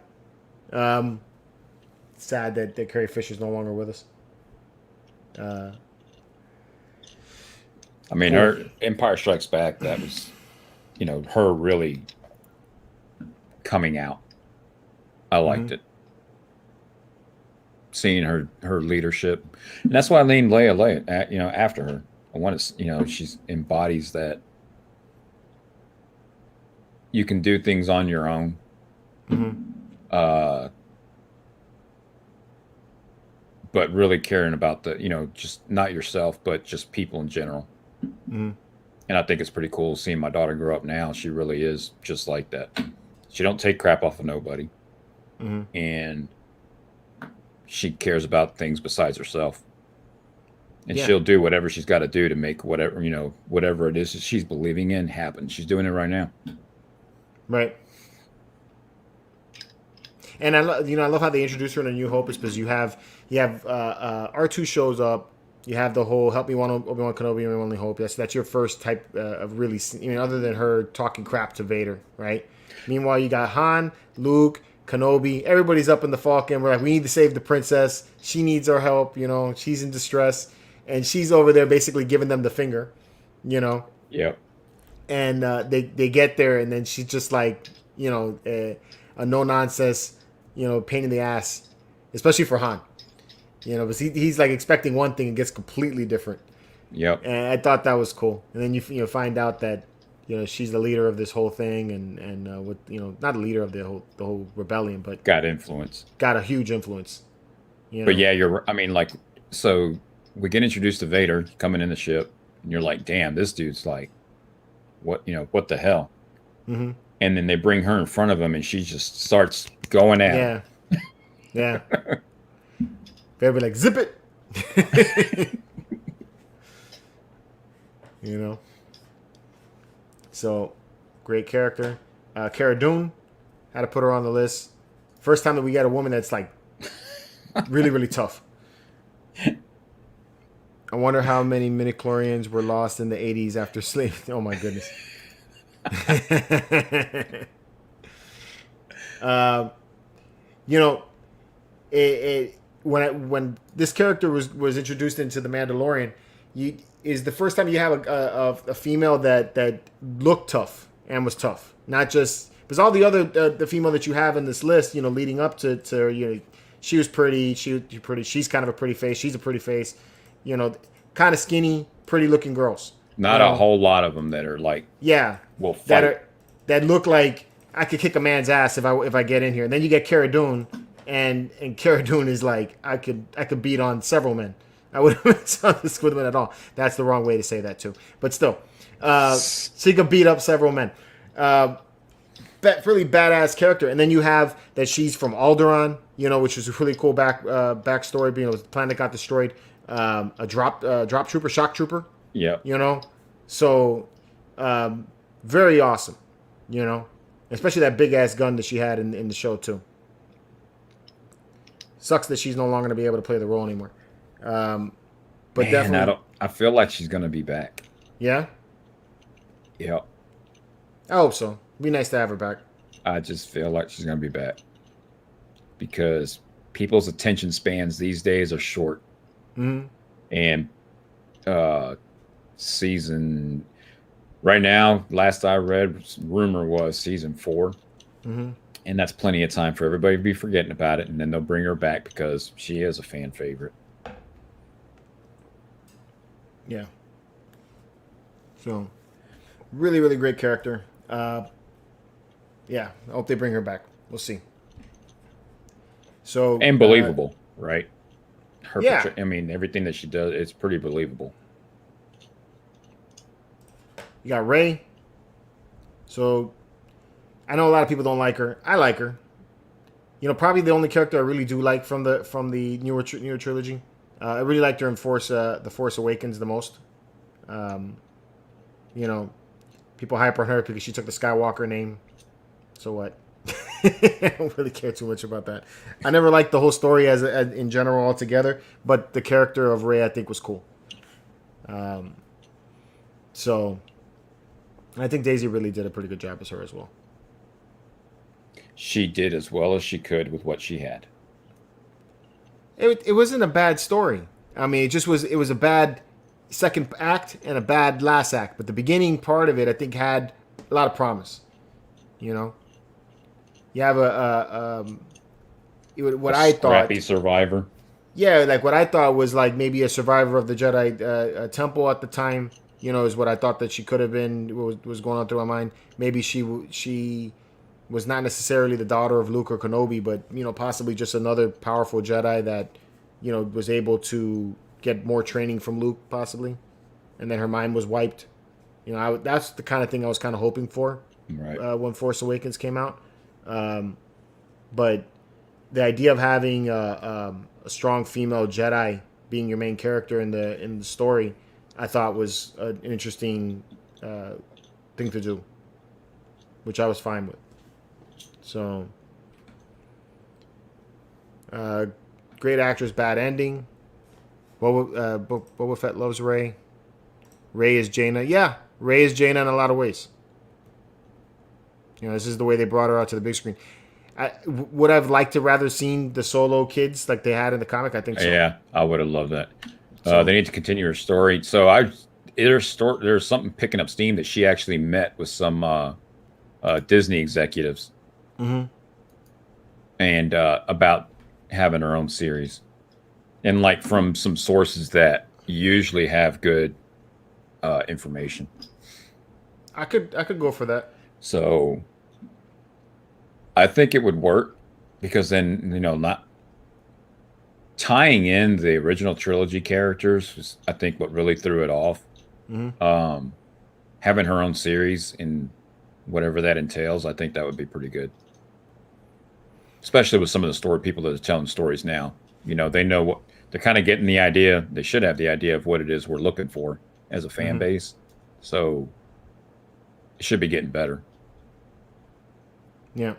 Sad that Carrie Fisher's no longer with us.
I mean, her Empire Strikes Back, that was, you know, her really coming out. I liked it. Seeing her leadership. And that's why I named Leia, you know, after her. I want to, you know, she embodies that you can do things on your own. But really caring about the, you know, just not yourself, but just people in general. And I think it's pretty cool seeing my daughter grow up now. She really is just like that. She don't take crap off of nobody. And she cares about things besides herself. And she'll do whatever she's got to do to make whatever, you know, whatever it is that she's believing in happen. She's doing it right now.
Right. And I love how they introduce her in A New Hope, is because you have R2 shows up. You have the whole help me one Obi-Wan Kenobi and Only Hope. That's your first type of really, other than her talking crap to Vader, right? Meanwhile, you got Han, Luke, Kenobi. Everybody's up in the Falcon. We're like, we need to save the princess. She needs our help. She's in distress, and she's over there basically giving them the finger.
Yep. And
they get there, and then she's just like, a no nonsense, pain in the ass, especially for Han. Because he's like expecting one thing and gets completely different.
Yep.
And I thought that was cool. And then you find out that she's the leader of this whole thing, and with not the leader of the whole rebellion, but
got influence.
Got a huge influence.
But yeah, so we get introduced to Vader coming in the ship, and you're like, damn, this dude's like, what the hell?
Mm-hmm.
And then they bring her in front of him, and she just starts going at him.
Yeah. They'll be like, zip it. So, great character. Cara Dune, had to put her on the list. First time that we got a woman that's like really, really tough. I wonder how many midichlorians were lost in the 80s after slavery. Oh my goodness. When this character was introduced into the Mandalorian, is the first time you have a female that looked tough and was tough, not just because all the other the female that you have in this list, leading up to she was pretty, she's kind of a pretty face, she's a pretty face, kind of skinny, pretty looking girls.
Not a whole lot of them that are like will fight.
That look like I could kick a man's ass if I get in here. And then you get Cara Dune. And Cara Dune is like, I could beat on several men. I wouldn't mess on this with men at all. That's the wrong way to say that too. But still, she could beat up several men. Really badass character. And then you have that she's from Alderaan, which is a really cool backstory. Being the planet got destroyed. A drop trooper, shock trooper.
Yeah.
So very awesome. Especially that big ass gun that she had in the show too. Sucks that she's no longer going to be able to play the role anymore. But definitely,
I feel like she's going to be back.
Yeah?
Yeah.
I hope so. It'd be nice to have her back.
I just feel like she's going to be back. Because people's attention spans these days are short.
Mm-hmm.
And season... Right now, last I read, rumor was season 4.
Mm-hmm.
And that's plenty of time for everybody to be forgetting about it, and then they'll bring her back because she is a fan favorite.
Yeah. So, really, really great character. Yeah, I hope they bring her back. We'll see. So
and believable, right? Her,
yeah.
Everything that she does, it's pretty believable.
You got Rey. So, I know a lot of people don't like her. I like her. Probably the only character I really do like from the newer trilogy. I really liked her in The Force Awakens the most. People hype on her because she took the Skywalker name. So what? I don't really care too much about that. I never liked the whole story as in general altogether, but the character of Rey I think was cool. So I think Daisy really did a pretty good job as her as well.
She did as well as she could with what she had.
It wasn't a bad story. It was a bad second act and a bad last act. But the beginning part of it, I think, had a lot of promise. You have what I thought.
Scrappy survivor.
Yeah, like what I thought was like maybe a survivor of the Jedi temple at the time. Is what I thought that she could have been. Was going on through my mind. Maybe she was not necessarily the daughter of Luke or Kenobi, but possibly just another powerful Jedi that was able to get more training from Luke, possibly, and then her mind was wiped. That's the kind of thing I was kind of hoping for,
right?
When Force Awakens came out. But the idea of having a strong female Jedi being your main character in the story, I thought was an interesting thing to do, which I was fine with. So, Great actress, bad ending. Boba Fett loves Rey. Rey is Jaina. Yeah, Rey is Jaina in a lot of ways. This is the way they brought her out to the big screen. Would I've liked to rather seen the Solo kids like they had in the comic? I think so.
Yeah, I would have loved that. They need to continue her story. So there's something picking up steam that she actually met with some Disney executives, and about having her own series, and like from some sources that usually have good information.
I could go for that.
So I think it would work because then not tying in the original trilogy characters was, I think, what really threw it off. Having her own series and whatever that entails, I think that would be pretty good. Especially with some of the story people that are telling stories now. They know what they're kind of getting the idea. They should have the idea of what it is we're looking for as a fan base. So it should be getting better.
Yeah.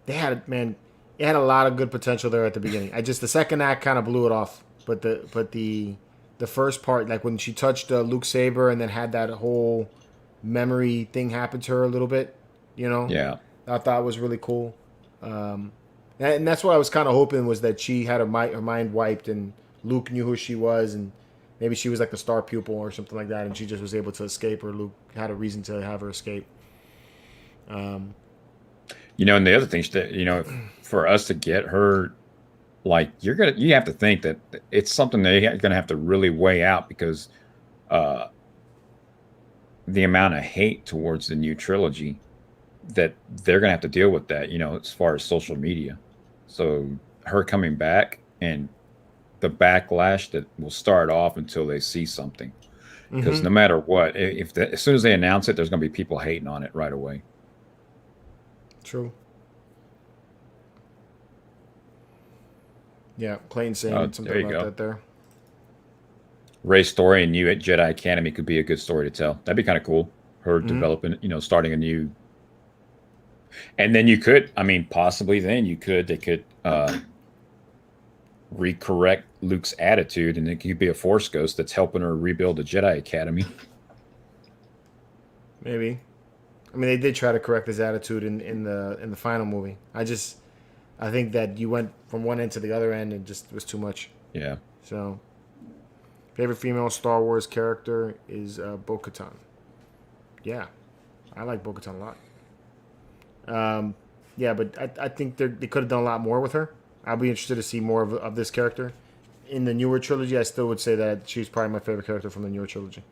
It had a lot of good potential there at the beginning. The second act kind of blew it off. But the first part, like when she touched Luke's saber and then had that whole memory thing happen to her a little bit,
Yeah.
I thought was really cool. And that's what I was kind of hoping, was that she had her mind wiped and Luke knew who she was, and maybe she was like the star pupil or something like that, and she just was able to escape, or Luke had a reason to have her escape.
And the other thing that, for us to get her, like, you have to think that it's something that you're gonna have to really weigh out, because the amount of hate towards the new trilogy, that they're gonna have to deal with that, as far as social media. So her coming back and the backlash that will start off until they see something, because no matter what, as soon as they announce it, there's gonna be people hating on it right away.
True. Yeah, Clayton saying something about that there.
Rey's story and you at Jedi Academy could be a good story to tell. That'd be kind of cool. Her developing, starting a new. And then you could, possibly then they could recorrect Luke's attitude, and it could be a Force ghost that's helping her rebuild the Jedi Academy.
Maybe. They did try to correct his attitude in the final movie. I think that you went from one end to the other end and just was too much.
Yeah.
So, favorite female Star Wars character is Bo-Katan. Yeah, I like Bo-Katan a lot. Yeah, but I think they could have done a lot more with her. I'll be interested to see more of this character. In the newer trilogy, I still would say that she's probably my favorite character from the newer trilogy.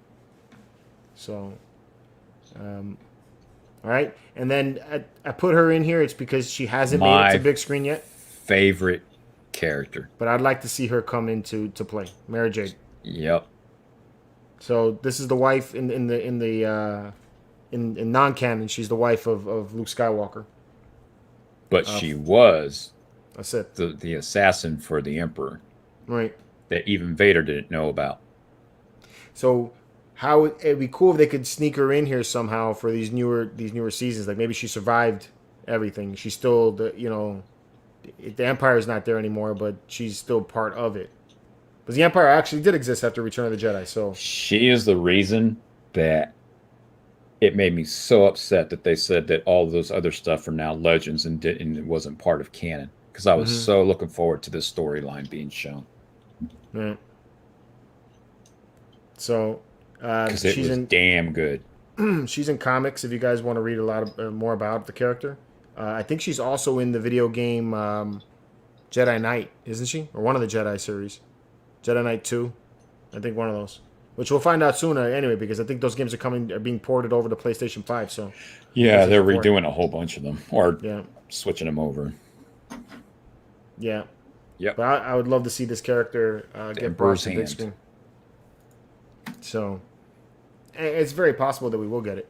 So, all right. And then I put her in here. It's because she hasn't made it to big screen yet.
Favorite character.
But I'd like to see her come into play. Mara Jade.
Yep.
So this is the wife in non-canon. She's the wife of Luke Skywalker.
But she was
that's it.
The assassin for the Emperor.
Right.
That even Vader didn't know about.
So it'd be cool if they could sneak her in here somehow for these newer seasons. Like maybe she survived everything. She's still the Empire's not there anymore, but she's still part of it. Because the Empire actually did exist after Return of the Jedi. So
she is the reason that it made me so upset that they said that all of those other stuff are now legends and it wasn't part of canon. Because I was so looking forward to this storyline being shown.
Right. So.
Because it was damn good.
She's in comics. If you guys want to read a lot more about the character, I think she's also in the video game Jedi Knight, isn't she? Or one of the Jedi series, Jedi Knight 2. I think one of those, which we'll find out soon anyway, because I think those games are being ported over to PlayStation 5. So
yeah, they're redoing a whole bunch of them, or switching them over.
Yeah.
Yep.
But I would love to see this character get brought to the big screen. So it's very possible that we will get it.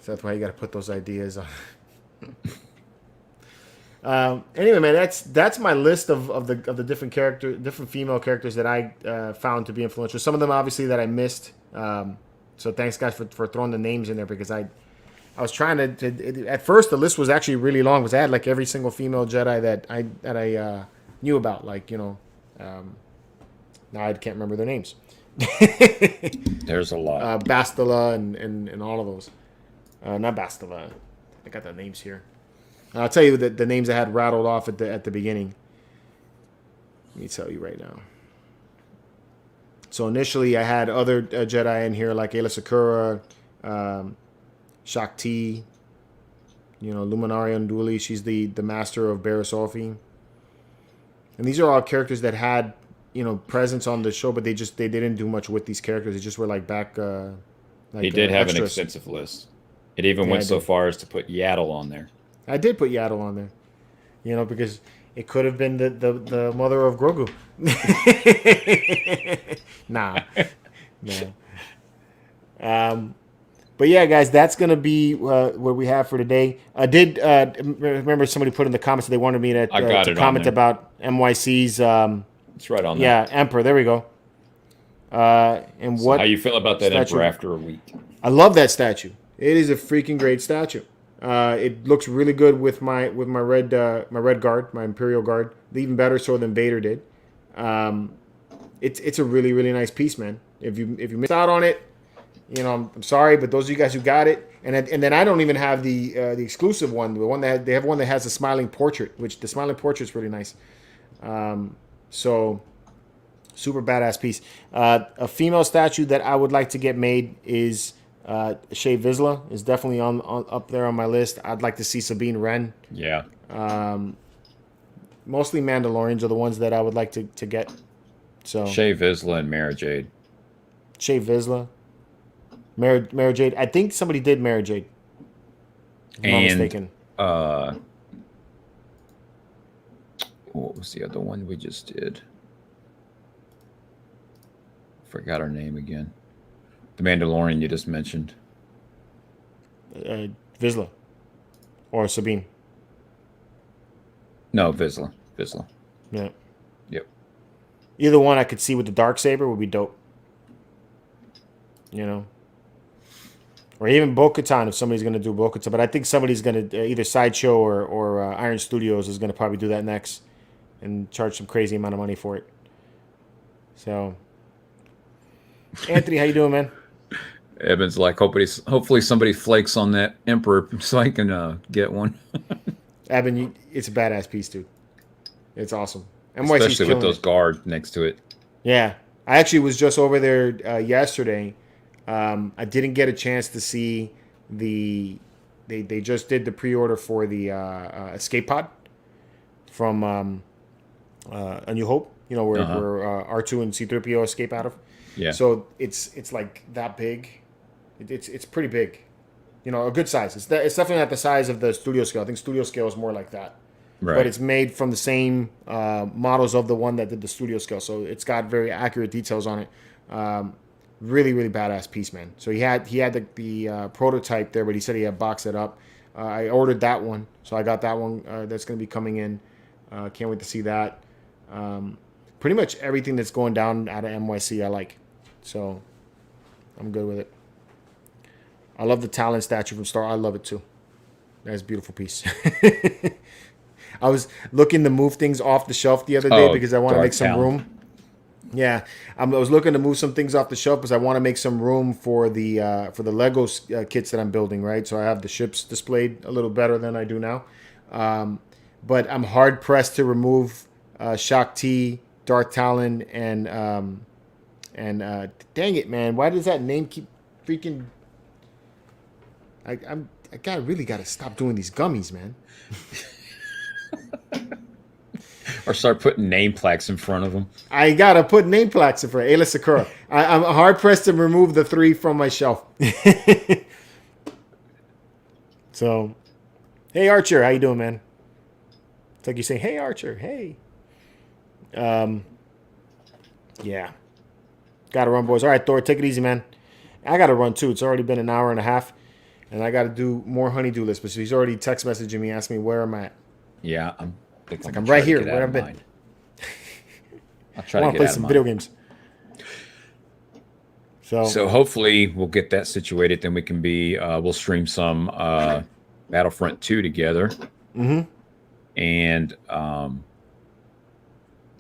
So that's why you got to put those ideas on. Anyway, man, that's my list of the different female characters that I found to be influential. Some of them obviously that I missed. So thanks guys for throwing the names in there, because I was trying to at first the list was actually really long because I had like every single female Jedi that I knew about, like, you know, now I can't remember their names.
There's a lot.
Bastila and all of those. Not Bastila. I got the names here. I'll tell you the names I had rattled off at the beginning. Let me tell you right now. So initially I had other Jedi in here like Aayla Secura, Shakti, you know, Luminaria Unduli. She's the master of Barriss. And these are all characters that had, you know, presence on the show, but they didn't do much with these characters. They just were like back.
He did have extras. An extensive list. It even went so far as to put Yaddle on there. I
did put Yaddle on there, you know, because it could have been the mother of Grogu. Nah. But yeah, guys, that's gonna be what we have for today. I did remember somebody put in the comments that they wanted me to comment about MYC's.
It's right on
there. Yeah, Emperor. There we go. And
so how you feel about that statue? Emperor after a week?
I love that statue. It is a freaking great statue. It looks really good with my red guard, my Imperial guard. Even better so than Vader did. It's a really, really nice piece, man. If you missed out on it, you know, I'm sorry, but those of you guys who got it, and then I don't even have the exclusive one. The one that they have one that has a smiling portrait, which the smiling portrait's really nice. So super badass piece. A female statue that I would like to get made is Shae Vizsla is definitely on up there on my list. I'd like to see Sabine Wren.
Yeah.
Mostly Mandalorians are the ones that I would like to get. So
Shae Vizsla and Mara Jade.
Shae Vizsla. Mara Jade. I think somebody did Mara Jade. If I'm not mistaken.
What was the other one we just did? Forgot her name again. The Mandalorian you just mentioned.
Vizsla. Or Sabine.
No, Vizsla.
Yeah.
Yep.
Either one I could see with the Darksaber would be dope. You know? Or even Bo-Katan if somebody's going to do Bo-Katan. But I think somebody's going to, either Sideshow or Iron Studios is going to probably do that next and charge some crazy amount of money for it. So, Anthony, how you doing, man?
Evan's like, hopefully somebody flakes on that Emperor so I can get one.
Evan, it's a badass piece, dude. It's awesome.
NYC's especially with those guards next to it.
Yeah. I actually was just over there yesterday. I didn't get a chance to see they just did the pre-order for the escape pod from A New Hope, you know, where R2 and C-3PO escape out of.
Yeah.
So it's like that big. It's pretty big. You know, a good size. It's definitely not the size of the studio scale. I think studio scale is more like that.
Right.
But it's made from the same models of the one that did the studio scale. So it's got very accurate details on it. Really, really badass piece, man. So he had the prototype there, but he said he had boxed it up. I ordered that one. So I got that one that's going to be coming in. Can't wait to see that. Pretty much everything that's going down out of NYC I like. So I'm good with it. I love the Talon statue from Star. I love it too. That's a beautiful piece. I was looking to move things off the shelf the other day because I want to make some room. Yeah, I was looking to move some things off the shelf because I want to make some room for the Lego kits that I'm building. Right, so I have the ships displayed a little better than I do now. But I'm hard pressed to remove Shakti, Darth Talon, and dang it, man, why does that name keep freaking? I really gotta stop doing these gummies, man.
Or start putting name plaques in front of them.
I gotta put name plaques in front. Aayla Secura. I'm hard pressed to remove the 3 from my shelf. So, hey Archer, how you doing, man? It's like you say, hey Archer, hey. Yeah. Gotta run, boys. All right, Thor, take it easy, man. I gotta run too. It's already been an hour and a half. And I got to do more honeydew lists. But he's already text messaging me, asking me where I'm at.
Yeah,
I'm right here. Where I've been.
I'll try to
play some video games.
So hopefully we'll get that situated. Then we can we'll stream some Battlefront 2 together.
Mm-hmm.
And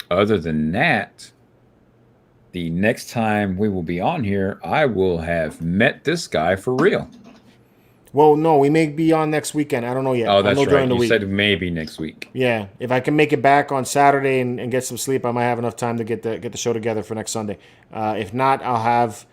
other than that, the next time we will be on here, I will have met this guy for real.
Well, no, we may be on next weekend. I don't know yet.
Oh, that's right. You said maybe next week.
Yeah, if I can make it back on Saturday and get some sleep, I might have enough time to get the show together for next Sunday. If not, I'll have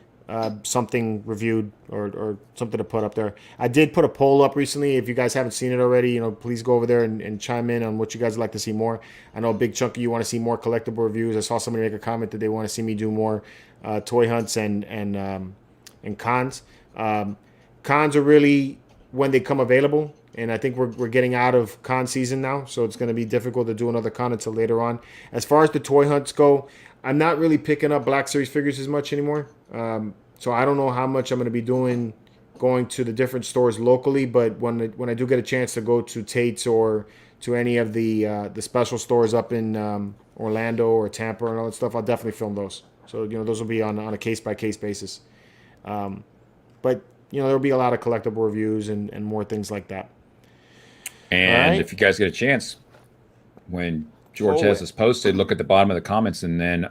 something reviewed or something to put up there. I did put a poll up recently. If you guys haven't seen it already, please go over there and chime in on what you guys would like to see more. I know a big chunk of you want to see more collectible reviews. I saw somebody make a comment that they want to see me do more toy hunts and cons. Cons are really when they come available, and I think we're getting out of con season now, so it's going to be difficult to do another con until later on. As far as the toy hunts go, I'm not really picking up Black Series figures as much anymore. So I don't know how much I'm going to be going to the different stores locally, but when I do get a chance to go to Tate's or to any of the special stores up in Orlando or Tampa and all that stuff, I'll definitely film those. So those will be on a case-by-case basis. But there'll be a lot of collectible reviews and more things like that.
And if you guys get a chance, when George has this posted, look at the bottom of the comments, and then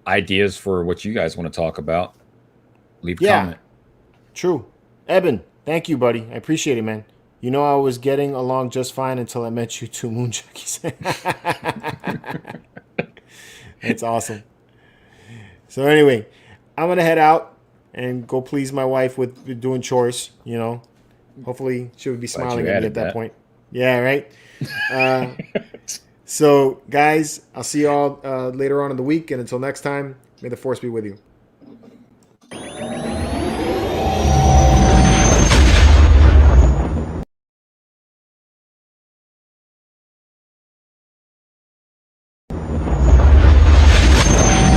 ideas for what you guys want to talk about. Leave a comment. True.
Eben, thank you, buddy. I appreciate it, man. I was getting along just fine until I met you two moonchuckies. That's awesome. So anyway, I'm going to head out and go please my wife with doing chores, Hopefully she would be smiling at me at that point. Yeah, right? So, guys, I'll see you all later on in the week. And until next time, may the Force be with you.